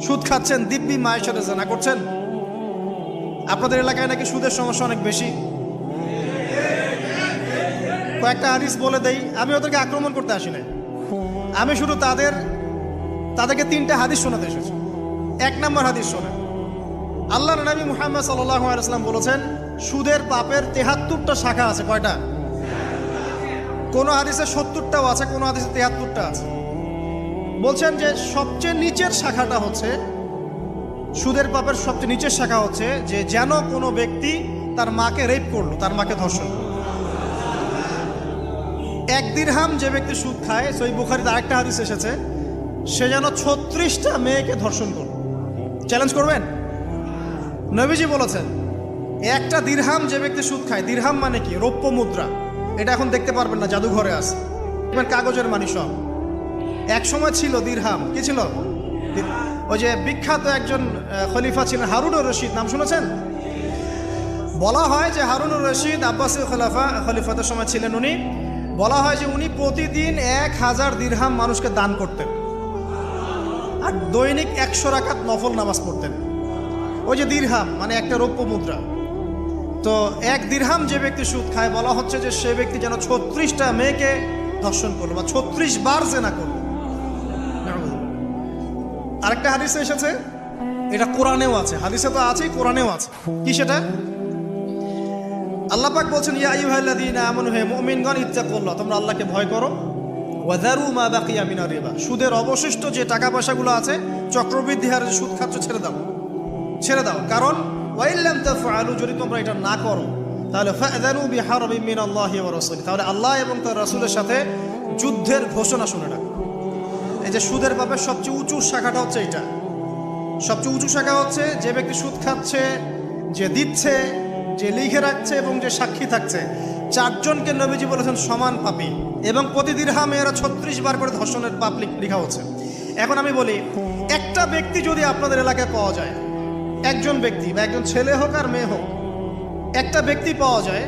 সুদ খাচ্ছেন, দিব্যি মায়ের সাথে জেনা করছেন। আপনাদের এলাকায় নাকি সুদের সমস্যা অনেক বেশি। কয়েকটা হাদিস বলে দেই, আমি ওদেরকে আক্রমণ করতে আসি না, আমি শুধু তাদেরকে 3টা হাদিস শোনাতে এসেছি। 1 নম্বর হাদিস শোনেন। আল্লাহর নবী মুহাম্মদ সাল্লাল্লাহু আলাইহি ওয়াসাল্লাম বলেছেন, সুদের পাপের 73টা শাখা আছে। কয়টা? কোন হাদিসে 70টাও আছে, কোন হাদিসে 73টা আছে। বলছেন যে সবচেয়ে নিচের শাখাটা হচ্ছে, সুদের পাপের সবচেয়ে নিচের শাখা হচ্ছে যে যেন কোনো ব্যক্তি তার মাকে রেপ করলো, তার মাকে ধর্ষণ করলো। 1 দিরহাম যে ব্যক্তি সুদ খায়, সহিহ বুখারীতে আরেকটা হাদিস এসেছে, সে যেন 36টা মেয়েকে ধর্ষণ করলো। চ্যালেঞ্জ করবেন? নবীজি বলেছেন, 1টা দিরহাম যে ব্যক্তি সুদ খায়, দিরহাম মানে কি? রৌপ্য মুদ্রা। এটা এখন দেখতে পারবেন না, জাদুঘরে আছে, কাগজের মানি সব। এক সময় ছিল দিরহাম। কি ছিল? ওই যে বিখ্যাত একজন খলিফা ছিলেন হারুনুর রশিদ, নাম শুনেছেন? বলা হয় যে হারুনুর রশিদ আব্বাসী খলিফাতের সময় ছিলেন উনি। বলা হয় যে উনি প্রতিদিন 1000 দিরহাম মানুষকে দান করতেন, আর দৈনিক 100 রাকাত নফল নামাজ পড়তেন। ওই যে দিরহাম মানে একটা রৌপ্য মুদ্রা। তো 1 দিরহাম যে ব্যক্তি সুদ খায়, বলা হচ্ছে যে সে ব্যক্তি যেন 36টা মেয়েকে ধর্ষণ করলো বা 36 বার জেনা করলো। আরেকটা হাদিসে এসেছে, এটা কোরআনেও আছে, হাদিসে তো আছেই, কোরআনেও আছে। কি সেটা? আল্লাহ পাক বলছেন, ইয়া আইয়ুহাল্লাযীনা আমানু, হে মুমিনগণ, ইত্তাকুল্লাহ, তোমরা আল্লাহকে ভয় করো। ওয়া যারু মা বাকিয়া মিনার রিবা, সুদের অবশিষ্ট যে টাকা পয়সাগুলো আছে, চক্রবৃদ্ধি হারে যে সুদ খাচ্ছ, ছেড়ে দাও। কারণ ওয়াইল্লাম তাফআলু, যদি তোমরা এটা না করো, তাহলে ফাযানু বিহারবিন মিনাল্লাহি ওয়া রাসূলিহি, তাহলে আল্লাহ এবং তার রাসূলের সাথে যুদ্ধের ঘোষণা শুনে রাখো। এই যে সুদের পাপের সবচেয়ে উঁচু শাখাটা হচ্ছে এটা। সবচেয়ে উঁচু শাখা হচ্ছে যে ব্যক্তি সুদ খাচ্ছে, যে দিচ্ছে, যে লিখে রাখছে এবং যে সাক্ষী থাকছে, 4 জনকে নবীজি বলেছেন সমান পাপী, এবং প্রতি দিরহামে এরা 36 বার করে ধর্ষণের পাপ লেখা হচ্ছে। এখন আমি বলি, একটা ব্যক্তি যদি আপনাদের এলাকায় পাওয়া যায়, একজন ব্যক্তি বা একজন ছেলে হোক আর মেয়ে হোক, একটা ব্যক্তি পাওয়া যায়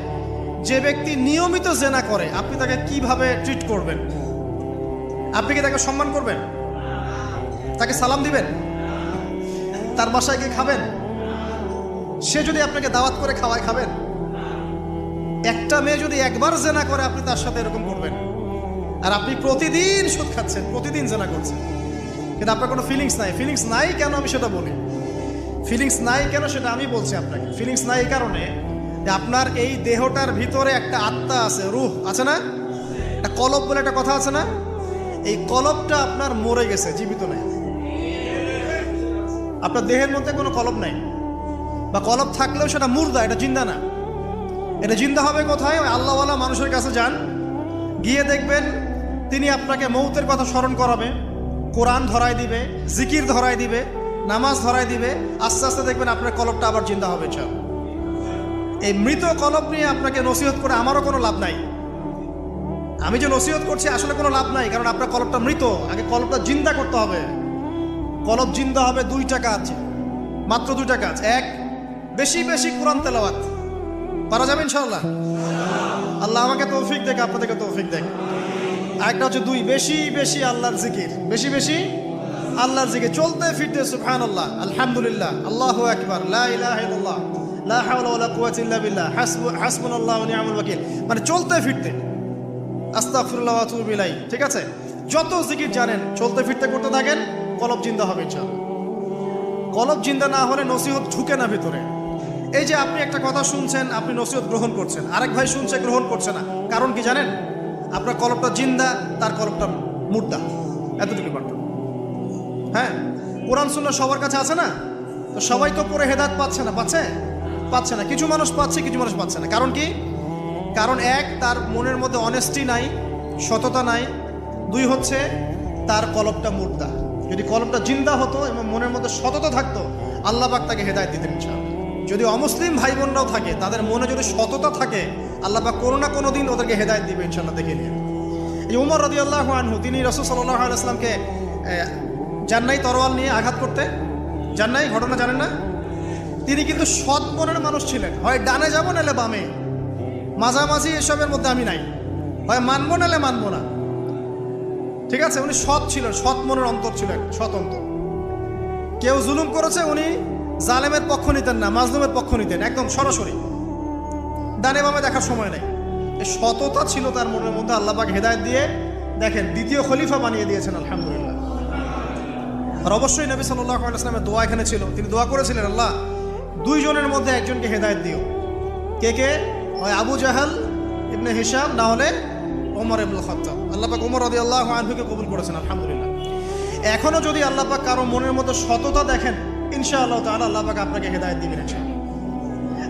যে ব্যক্তি নিয়মিত জেনা করে, আপনি তাকে কিভাবে ট্রিট করবেন? আপনি কি তাকে সম্মান করবেন? তাকে সালাম দিবেন? তার বাসায় গিয়ে খাবেন? সে যদি আপনাকে দাওয়াত করে খাওয়ায়, খাবেন? একটা মেয়ে যদি একবার জেনা করে, আপনি তার সাথে এরকম করবেন? আর আপনি প্রতিদিন সুদ খাচ্ছেন, প্রতিদিন জেনা করছেন, কিন্তু আপনার কোনো ফিলিংস নাই। ফিলিংস নাই কেন আমি সেটা বলি। ফিলিংস নাই কেন সেটা আমি বলছি আপনাকে। ফিলিংস নাই এই কারণে যে আপনার এই দেহটার ভিতরে একটা আত্মা আছে, রূহ আছে না? একটা কলব বলে একটা কথা আছে না? এই কলবটা আপনার মরে গেছে, জীবিত নাই। আপনার দেহের মধ্যে কোনো কলব নাই, বা কলব থাকলেও সেটা মুর্দা, এটা জিন্দা না। এটা জিন্দা হবে কোথায়? ওই আল্লাহওয়ালা মানুষের কাছে যান, গিয়ে দেখবেন তিনি আপনাকে মৌতের কথা স্মরণ করাবে, কোরআন ধরায় দিবে, জিকির ধরায় দিবে, নামাজ ধরায় দিবে। আস্তে আস্তে দেখবেন আপনার কলবটা আবার জিন্দা হবে। এই মৃত কলব নিয়ে আপনাকে নসিহত করে আমারও কোনো লাভ নাই। আমি যে নসিহত করছি আসলে কোনো লাভ নাই, কারণ আপনার কলবটা মৃত। আগে কলবটা জিন্দা করতে হবে। কলব জিন্দা হবে 2টা কাজ, মাত্র 2টা কাজ। 1, বেশি বেশি কোরআন তেলাওয়াত। পারা যাবে ইনশাআল্লাহ? আল্লাহ আমাকে তৌফিক দেখ, আপনাদেরকে তৌফিক দেখ। আরেকটা হচ্ছে 2, বেশি বেশি আল্লাহর জিকির। বেশি বেশি আল্লাহর জিকির, চলতে ফিরতে সুবহানাল্লাহ, আলহামদুলিল্লাহ, আল্লাহু আকবার, লা ইলাহা ইল্লাল্লাহ, লা হাওলা ওয়ালা কুওয়াতা ইল্লা বিল্লাহ, হাসবুনাল্লাহু ওয়া নি'মাল ওয়াকিল। মানে চলতে ফিরতে, আস্তাগফিরুল্লাহ ওয়া আতুবু ইলাইহি। ঠিক আছে? যত জিকির জানেন চলতে ফিরতে করতে থাকেন, কলব জিন্দা হবে ইনশাআল্লাহ। কলব জিন্দা না হলে নসিহত ঢুকে না ভিতরে। এই যে আপনি একটা কথা শুনছেন, আপনি নসিহত গ্রহণ করছেন, আরেক ভাই শুনছে, গ্রহণ করছে না। কারণ কি জানেন? আপনার কলবটা জিন্দা, তার কলবটা মুর্দা। এতটুকু পারত। হ্যাঁ, কোরআন সুন্নাহ সবার কাছে আছে না? তো সবাই তো পড়ে হেদায়েত পাচ্ছে না। পাচ্ছে না। কিছু মানুষ পাচ্ছে, কিছু মানুষ পাচ্ছে না। কারণ কি? কারণ 1, তার মনের মধ্যে অনেস্টি নাই, সততা নাই। 2 হচ্ছে তার কলবটা মুর্দা। যদি কলবটা জিন্দা হতো এবং মনের মধ্যে সততা থাকতো, আল্লাহ পাক তাকে হেদায়েত দিতেন ইনশাআল্লাহ। যদি অমুসলিম ভাই বোনরাও থাকে, তাদের মনে যদি সততা থাকে, আল্লাহ পাক কোনো না কোনো দিন ওদেরকে হেদায়েত দিবে ইনশাআল্লাহ। দেখে নিয়ে এই উমর রাদিয়াল্লাহু আনহু তিনি রাসূল সাল্লাল্লাহু আলাইহি ওয়াসাল্লামকে জান্নাই তরোয়াল নিয়ে আঘাত করতে জান্নাই, ঘটনা জানেন না? তিনি কিন্তু সৎ মনের মানুষ ছিলেন, হয় ডানে যাবো নাহলে বামে, মাঝামাঝি এসবের মধ্যে আমি নাই, হয় মানবো নাহলে মানবো না। ঠিক আছে, উনি সৎ ছিলেন, সৎ মনের অন্তর ছিলেন, সৎ অন্তর। কেউ জুলুম করেছে উনি জালেমের পক্ষ নিতেন না, মাজলুমের পক্ষ নিতেন, একদম সরাসরি, ডানে বামে দেখার সময় নেই। এই সততা ছিল তার মনের মধ্যে। আল্লাহ পাক হেদায়েত দিয়ে দেখেন দ্বিতীয় খলিফা বানিয়ে দিয়েছেন, আলহামদুলিল্লাহ। আর অবশ্যই নবী সাল্লাল্লাহু আলাইহি ওয়াসাল্লামের দোয়া এখানে ছিল, তিনি দোয়া করেছিলেন, আল্লাহ দুইজনের মধ্যে একজনকে হেদায়েত দিও। কে কে? হয় আবু জাহাল ইবনে হিশাম, না হলে ওমর ইবনুল খাত্তাব। আল্লাহ পাক ওমর রাদিয়াল্লাহু আনহুকে কবুল করেছেন, আলহামদুলিল্লাহ। এখনও যদি আল্লাহ পাক কারো মনের মধ্যে সততা দেখেন, ইনশাআল্লাহ তাআলা আল্লাহ পাক আপনাকে হেদায়েত দিবেন ইনশাআল্লাহ।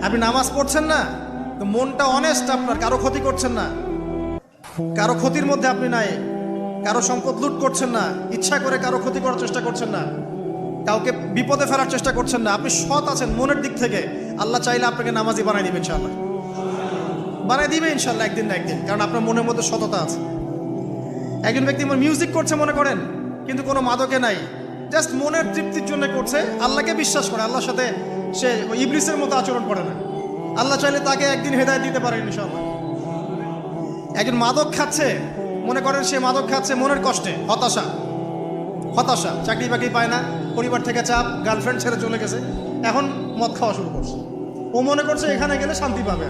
আপনি নামাজ পড়ছেন না, তো মনটা অনেস্ট আপনার, কারো ক্ষতি করছেন না, কারো ক্ষতির মধ্যে আপনি নাই, কারো সম্পদ লুট করছেন না, ইচ্ছা করে কারো ক্ষতি করার চেষ্টা করছেন না, কাউকে বিপদে ফেলার চেষ্টা করছেন না, আপনি সৎ আছেন মনের দিক থেকে, আল্লাহ চাইলে আপনাকে নামাজি বানাই দিবে ইনশাআল্লাহ, বানাই দিবে ইনশাআল্লাহ একদিন না একদিন, কারণ আপনার মনের মধ্যে সততা আছে। একজন ব্যক্তি মিউজিক করছে মনে করেন, কিন্তু কোনো মাদকে নাই, জাস্ট মনের তৃপ্তির জন্য করছে, আল্লাহকে বিশ্বাস করে, আল্লাহর সাথে সে ইবলিসের মতো আচরণ করে না, আল্লাহ চাইলে তাকে একদিন হেদায়েত দিতে পারেন ইনশাআল্লাহ। একজন মাদক খাচ্ছে, মনে করেন সে মাদক খাচ্ছে মনের কষ্টে, হতাশা, চাকরি বাকরি পায় না, পরিবার থেকে চাপ, গার্লফ্রেন্ড ছেড়ে চলে গেছে, এখন মদ খাওয়া শুরু করছে। ও মনে করছে এখানে গেলে শান্তি পাবে,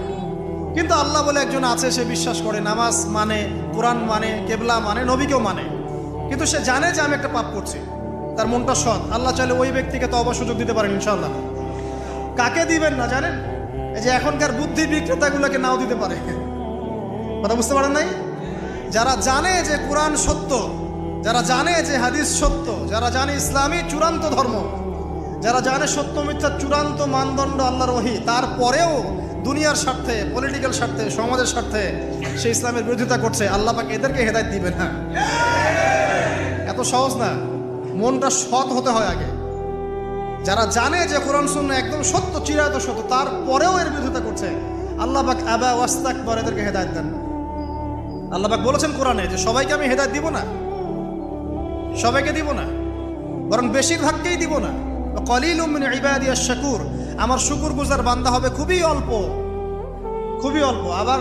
কিন্তু আল্লাহ বলে একজন আছে, সে বিশ্বাস করে, নামাজ মানে, কোরআন মানে, কেবলা মানে, নবীকেও মানে, কিন্তু সে জানে যে আমি একটা পাপ করছি, তার মনটা সৎ। আল্লাহ চাইলে ওই ব্যক্তিকে তো অবশ্য সুযোগ দিতে পারেন ইনশাআল্লাহ। কাকে দিবেন না জানেন? এই যে এখনকার বুদ্ধি বিক্রেতাগুলোকে নাও দিতে পারে। কথা বুঝতে পারেন নাই? যারা জানে যে কোরআন সত্য, যারা জানে যে হাদিস সত্য, যারা জানে ইসলামী চূড়ান্ত ধর্ম, যারা জানে সত্য মিথ্যা চূড়ান্ত মানদণ্ড আল্লাহর ওহী, তারপরেও দুনিয়ার স্বার্থে, পলিটিক্যাল স্বার্থে, সমাজের স্বার্থে সে ইসলামের বিরোধিতা করছে, আল্লাহ পাক এদেরকে হেদায়েত দিবে না। এত সহজ না, মনটা সৎ হতে হয় আগে। যারা জানে যে কোরআন সুন্নাহ একদম সত্য, চিরায়ত সত্য, তারপরেও এর বিরোধিতা করছে, আল্লাহ পাক আবা ওয়াস্তাকবার, এদেরকে হেদায়েত দেন। আল্লাহ পাক বলেছেন কোরআনে যে সবাইকে আমি হেদায়েত দিব না, সবাইকে দিব না, বরং বেশিরভাগকেই দিব না। কলিলুম মিন ইবাদিয়াশ শাকুর, আমার শুকরগুজার বান্দা হবে খুবই অল্প, খুবই অল্প। আবার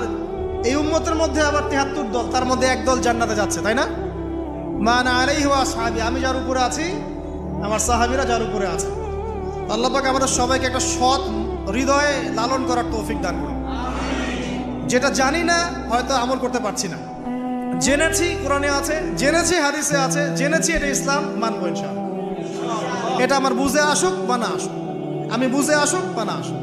এই উম্মতের মধ্যে আবার ৭৩ দল, তার মধ্যে এক দল জান্নাতে যাচ্ছে, তাই না? মা আনা আলাইহি ওয়া আসহাবি, আমি যার উপরে আছি, আমার সাহাবীরা যার উপরে আছে। আল্লাহ পাক আমাদের সবাইকে একটা সৎ হৃদয়ে লালন করার তৌফিক দান করুন। যেটা জানি না হয়তো আমল করতে পারছি না, জেনেছি কোরআনে আছে, জেনেছি হাদিসে আছে, জেনেছি এটা ইসলাম, মানবো ইনশাআল্লাহ। এটা আমার বুঝে আসুক বা না আসুক, আমি বুঝে আসুক বা না আসুক।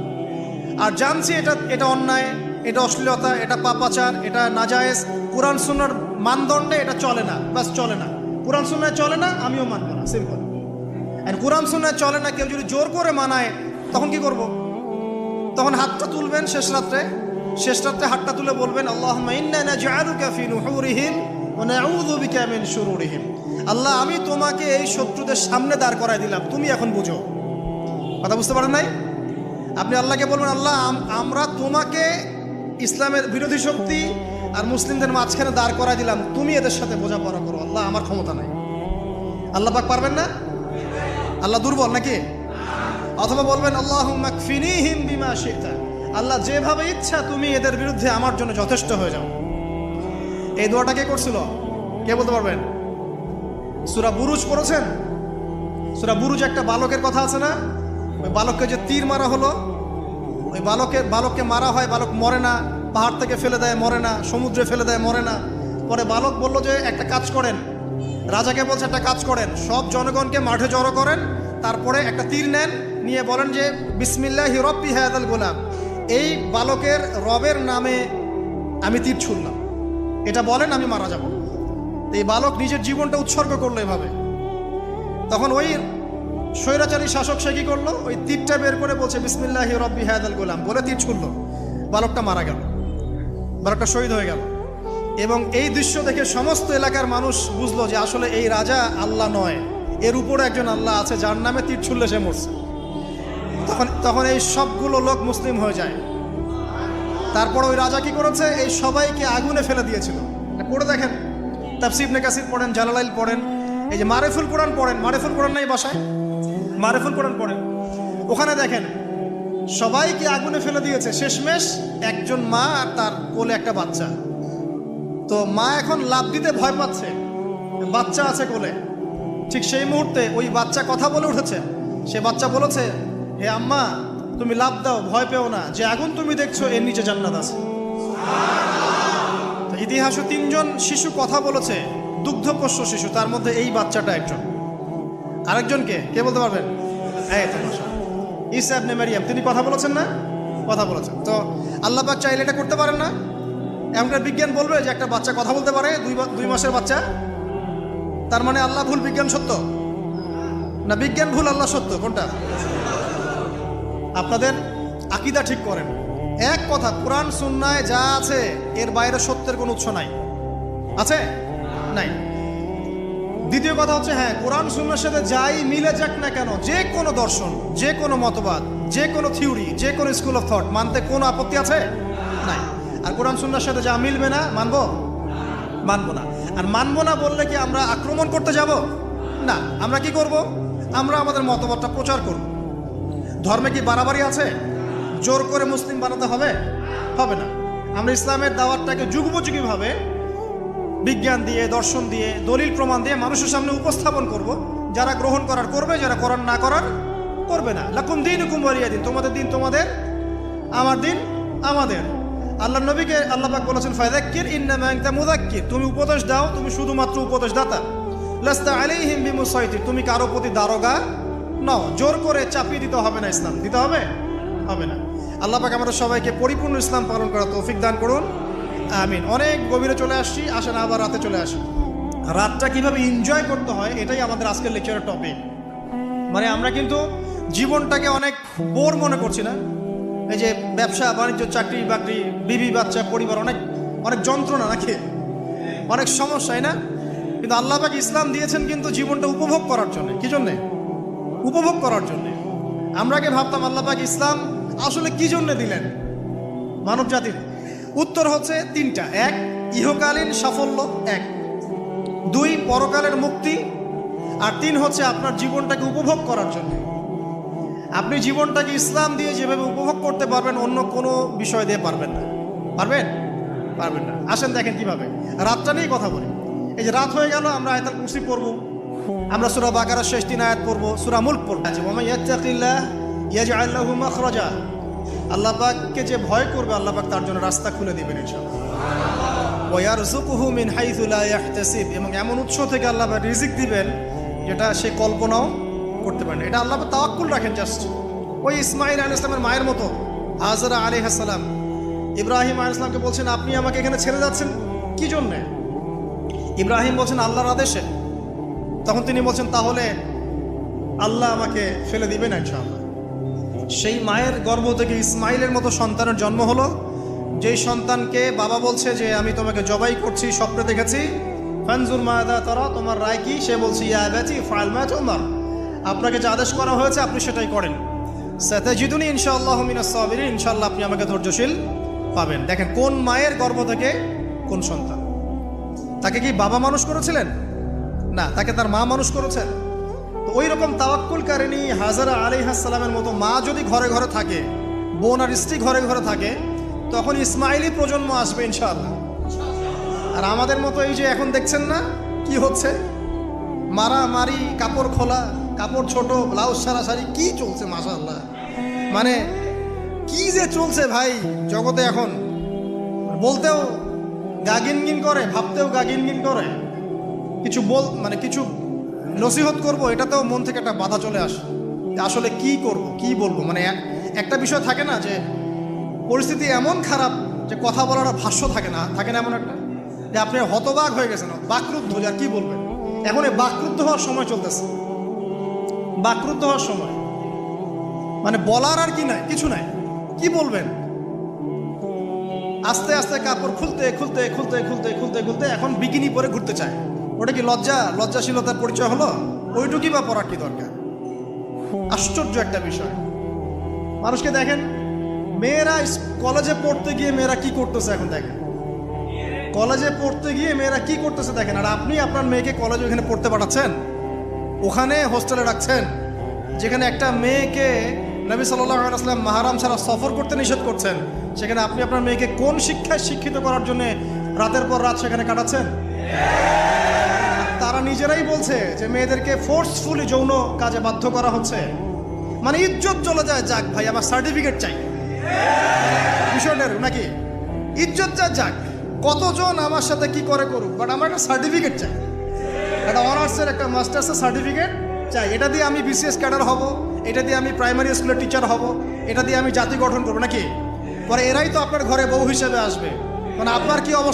আর জানছি এটা অন্যায়, এটা অশ্লীলতা, এটা পাপাচার, এটা নাজায়েজ, কোরআন সুন্নাহর মানদণ্ডে এটা চলে না, বাস চলে না, কোরআন সুন্নাহ চলে না, আমিও মানবো না, সিম্পল। আর কোরআন সুন্নাহ চলে না, কেউ যদি জোর করে মানায়, তখন কি করব? তখন হাতটা তুলবেন শেষ রাত্রে হাতটা তুলে বলবেন, আল্লাহুম্মা ইন্না নাজআলুকা ফি নুহুরিহিম ওয়া নাউযু বিকা মিন শুরুরিহিম। আল্লাহ, আমি তোমাকে এই শত্রুদের সামনে দাঁড় করায় দিলাম, তুমি এখন বুঝো। কথা বুঝতে পারেন নাই? আপনি আল্লাহকে বলবেন, আল্লাহ আমরা তোমাকে ইসলামের বিরোধী শক্তি আর মুসলিমদের মাঝখানে দাঁড় করায় দিলাম, তুমি এদের সাথে বোঝাপড়া করো। আল্লাহ, আমার ক্ষমতা নাই। আল্লাহ পাক পারবেন না? আল্লাহ দুর্বল নাকি? অথবা বলবেন, আল্লাহুম্মা কফিনিহিম বিমা শি'তা, আল্লাহ যেভাবে ইচ্ছা তুমি এদের বিরুদ্ধে আমার জন্য যথেষ্ট হয়ে যাও। এই দোয়াটা কে করছিল? কে বলতে পারবেন? সূরা বুরুজ পড়েছেন? সূরা বুরুজ একটা বালকের কথা আছে না? ওই বালককে যে তীর মারা হলো, ওই বালককে মারা হয়, বালক মরে না, পাহাড় থেকে ফেলে দেয়, মরে না, সমুদ্রে ফেলে দেয়, মরে না। পরে বালক বলল যে একটা কাজ করেন, রাজাকে বলছে একটা কাজ করেন, সব জনগণকে মাঠে জড়ো করেন, তারপরে একটা তীর নেন, নিয়ে বলেন যে বিসমিল্লাহি রব্বি হাযাল গোলাম, এই বালকের রবের নামে আমি তীর ছুড়লাম, এটা বলেন, আমি মারা যাব। এই বালক নিজের জীবনটা উৎসর্গ করলো এভাবে। তখন ওই স্বৈরাচারী শাসক সে কি করলো? ওই তীরটা বের করে বলছে বিসমিল্লাহি রব্বি হাযাল গোলাম, বলে তীর ছুড়লো, বালকটা মারা গেল, বালকটা শহীদ হয়ে গেল। এবং এই দৃশ্য দেখে সমস্ত এলাকার মানুষ বুঝলো যে আসলে এই রাজা আল্লাহ নয়, এর উপরে একজন আল্লাহ আছে, যার নামে তীর ছুড়লে সে মরছে। তখন এই সবগুলো লোক মুসলিম হয়ে যায়। তারপর ওই রাজা কি করেছে? এই সবাইকে আগুনে ফেলে দিয়েছিল। পড়ে দেখেন, তাফসীর ইবনে কাসির পড়েন, জালালাইল পড়েন, এই যে মারিফুল কোরআন পড়েন। মারিফুল কোরআন নাই বাসায়? মারিফুল কোরআন পড়েন। ওখানে দেখেন সবাইকে আগুনে ফেলে দিয়েছে, শেষমেশ একজন মা আর তার কোলে একটা বাচ্চা। তো মা এখন লাফ দিতে ভয় পাচ্ছে, বাচ্চা আছে কোলে। ঠিক সেই মুহূর্তে ওই বাচ্চা কথা বলে উঠেছে। সে বাচ্চা বলেছে, হে আম্মা, তুমি লাফ দাও, ভয় পেও না, যে আগুন তুমি দেখছো এর নিচে জান্নাত আছে। ইতিহাসে 3 জন শিশু কথা বলেছে, দুগ্ধপোষ্য শিশু, তার মধ্যে এই বাচ্চাটা একজন। আরেকজনকে কে বলতে পারবেন? ঈসা ইবনে মারইয়াম, তিনি কথা বলেছেন না? কথা বলেছেন। তো আল্লাহ পাক চাইলে এটা করতে পারেন না? এমনটা বিজ্ঞান বলবে যে একটা বাচ্চা কথা বলতে পারে, 2 মাসের বাচ্চা? তার মানে আল্লাহ ভুল, বিজ্ঞান সত্য? না বিজ্ঞান ভুল, আল্লাহ সত্য? কোনটা? আপনাদের আকীদা ঠিক করেন। এক কথা, কোরআন সুন্নায় যা আছে এর বাইরে সত্যের কোনো উৎস নাই। আছে? নাই। দ্বিতীয় কথা হচ্ছে, হ্যাঁ, কোরআন সুন্নার সাথে যাই মিলে যাক না কেন, যে কোনো দর্শন, যে কোনো মতবাদ, যে কোনো থিওরি, যে কোনো স্কুল অফ থট মানতে কোনো আপত্তি আছে? নাই। আর কোরআন সুন্নার সাথে যা মিলবে না মানবো? মানবো না। আর মানবো না বললে কি আমরা আক্রমণ করতে যাব? না। আমরা কি করব? আমরা আমাদের মতবাদটা প্রচার করব। ধর্মে কি বাড়াবাড়ি আছে? জোর করে মুসলিম বানাতে হবে? হবে না। আমরা ইসলামের দাওয়াতটাকে যুগোপযোগীভাবে বিজ্ঞান দিয়ে, দর্শন দিয়ে, দলিল প্রমাণ দিয়ে মানুষের সামনে উপস্থাপন করব। যারা গ্রহণ করার করবে, যারা করার না করার করবে না। লাকুম দীনুকুম ওয়ালিয়া দিন, তোমাদের দিন তোমাদের, আমার দিন আমাদের। আল্লাহ নবীকে আল্লাহ পাক বলেছেন, ফাযাক্কির ইন্নামা আনতা মুযাক্কির, তুমি উপদেশ দাও, তুমি শুধুমাত্র উপদেশদাতা। লাস্তা আলাইহিম বিমুসাইতির, তুমি কারো প্রতি দারোগা নও। জোর করে চাপিয়ে দিতে হবে না, ইসলাম দিতে হবে? হবে না। আল্লাহ পাক আমাদের সবাইকে পরিপূর্ণ ইসলাম পালন করার তৌফিক দান করুন, আমিন। অনেক গভীরে চলে আসছি, আসেন আবার রাতে চলে আসি। রাতটা কিভাবে এনজয় করতে হয় এটাই আমাদের আজকের লেকচারের টপিক। মানে আমরা কিন্তু জীবনটাকে অনেক বোর মনে করছি না? এই যে ব্যবসা বাণিজ্য, চাকরি বাকরি, বিবি বাচ্চা, পরিবার, অনেক অনেক যন্ত্রণা নাকি, অনেক সমস্যাই না? কিন্তু আল্লাহ পাক ইসলাম দিয়েছেন কিন্তু জীবনটা উপভোগ করার জন্য। কি জন্যে? উপভোগ করার জন্যে। আমরা আগে ভাবতাম আল্লাহ পাক ইসলাম আসলে কি জন্য দিলেন মানব জাতির? উত্তর হচ্ছে 3টা। 1, ইহকালীন সাফল্য, 1। 2, পরকালের মুক্তি। আর 3 হচ্ছে আপনার জীবনটাকে উপভোগ করার জন্য। আপনি জীবনটাকে ইসলাম দিয়ে যেভাবে উপভোগ করতে পারবেন, অন্য কোনো বিষয় দিয়ে পারবেন না। পারবেন? পারবেন না। আসেন দেখেন কিভাবে। রাতটা নিয়েই কথা বলি। এই যে রাত হয়ে গেল, আমরা আয়াতুল কুরসি পড়ব, আমরা সূরা বাকারার শেষ 3 আয়াত পড়ব, সূরা মুলক পড়ব। ওয়া মান ইয়াত্তাকিল্লাহ ইয়াজআল লাহু মাখরাজা, আল্লাহ পাককে যে ভয় করবে আল্লাহ পাক তার জন্য রাস্তা খুলে দিবেন ইনশাআল্লাহ। ওয়া ইয়ারযুকুহু মিন হাইথু লা ইয়াহতাসিব, এবং এমন উৎস থেকে আল্লাহ পাক রিজিক দিবেন যেটা সে কল্পনাও করতে পারে না। এটা আল্লাহ পাক তাওয়াক্কুল রাখেন। জাস্ট ওই ইসমাঈল আলাইহিস সালামের মায়ের মতো হাজরা আলাইহিস সালাম ইব্রাহিম আলাইহিস সালামকে বলছেন, আপনি আমাকে এখানে ছেড়ে যাচ্ছেন কি জন্য? ইব্রাহিম বলছেন, আল্লাহর আদেশে। তখন তিনি বলছেন, তাহলে আল্লাহ আমাকে ফেলে দিবেন ইনশাআল্লাহ। সেই মায়ের গর্ভ থেকে ইসমাইলের মতো সন্তানের জন্ম হলো, যেই সন্তানকে বাবা বলছে যে আমি তোমাকে জবাই করছি, স্বপ্নে দেখেছি, ফানজুর মাযা তারা, তোমার রায় কি? সে বলছে, ইয়া আবাতি ফাআল মা তু'মার, আপনাকে যে আদেশ করা হয়েছে আপনি সেটাই করেন। সাতাজিদুনি ইনশাআল্লাহু মিনাস সাবিরিন, ইনশাআল্লাহ আপনি আমাকে ধৈর্যশীল পাবেন। দেখেন কোন মায়ের গর্ভ থেকে কোন সন্তান। তাকে কি বাবা মানুষ করেছিলেন? না, তাকে তার মা মানুষ করেছেন। তো ওই রকম তাওয়াক্কুলকারিনী হাজরা আলাইহিস সালামের মতো মা যদি ঘরে ঘরে থাকে, বোন আর স্ত্রী ঘরে ঘরে থাকে, তখন ইসমাইলি প্রজন্ম আসবে ইনশাআল্লাহ। আর আমাদের মতো এই যে এখন দেখছেন না কি হচ্ছে, মারামারি, কাপড় খোলা, কাপড় ছোট, ব্লাউজ সারা সারি, কি চলছে মাশাআল্লাহ। মানে কি যে চলছে ভাই জগতে এখন, বলতেও গা গিনগিন করে, ভাবতেও গা গিনগিন করে। কিছু মানে কিছু নসিহত করব, এটাতেও মন থেকে একটা বাধা চলে আসে, আসলে কি করব, কি বলবো। মানে একটা বিষয় থাকে না যে পরিস্থিতি এমন খারাপ যে কথা বলার ভাষ্য থাকে না এমন একটা, যে আপনি হতবাক হয়ে গেছেন, বাকরুদ্ধ, আর কি বলবেন। এখন এই বাকরুদ্ধ হওয়ার সময় চলতেছে, বাকরুদ্ধ হওয়ার সময়। মানে বলার আর কি নাই, কিছু নাই, কি বলবেন। আস্তে আস্তে কাপড় খুলতে খুলতে খুলতে খুলতে খুলতে খুলতে এখন বিকিনি পরে ঘুরতে চায়। ওটা কি লজ্জাশীলতার পরিচয় হলো? ওইটুকুই বা পড়ার কি দরকার? আশ্চর্য একটা বিষয়। মানুষকে দেখেন, মেয়েরা কলেজে পড়তে গিয়ে মেয়েরা কি করতেছে এখন দেখেন। কলেজে পড়তে গিয়ে মেয়েরা কি করতেছে দেখেন, আর আপনি আপনার মেয়েকে কলেজে ওখানে পড়তে পাঠাচ্ছেন, ওখানে হোস্টেলে রাখছেন, যেখানে একটা মেয়েকে নবী সাল্লাল্লাহু আলাইহি ওয়াসাল্লাম মাহরাম ছাড়া সফর করতে নিষেধ করছেন, সেখানে আপনি আপনার মেয়েকে কোন শিক্ষায় শিক্ষিত করার জন্য রাতের পর রাত সেখানে কাটাচ্ছেন? তারা নিজেরাই বলছে যে মেয়েদেরকে ফোর্সফুলি যৌন কাজে বাধ্য করা হচ্ছে। মানে ইজ্জত চলে যায়, যাক ভাই আমার সার্টিফিকেট চাই, বিষয়টা নাকি ইজ্জত যাক, কতজন আমার সাথে কি করে করুক, বাট আমার একটা সার্টিফিকেট চাই, একটা অনার্সের একটা মাস্টার্সের সার্টিফিকেট চাই। এটা দিয়ে আমি বিসিএস ক্যাডার হব, এটা দিয়ে আমি প্রাইমারি স্কুলের টিচার হব, এটা দিয়ে আমি জাতি গঠন করবো নাকি? পরে এরাই তো আপনার ঘরে বউ হিসেবে আসবে। মানে আপনার কি অবস্থা?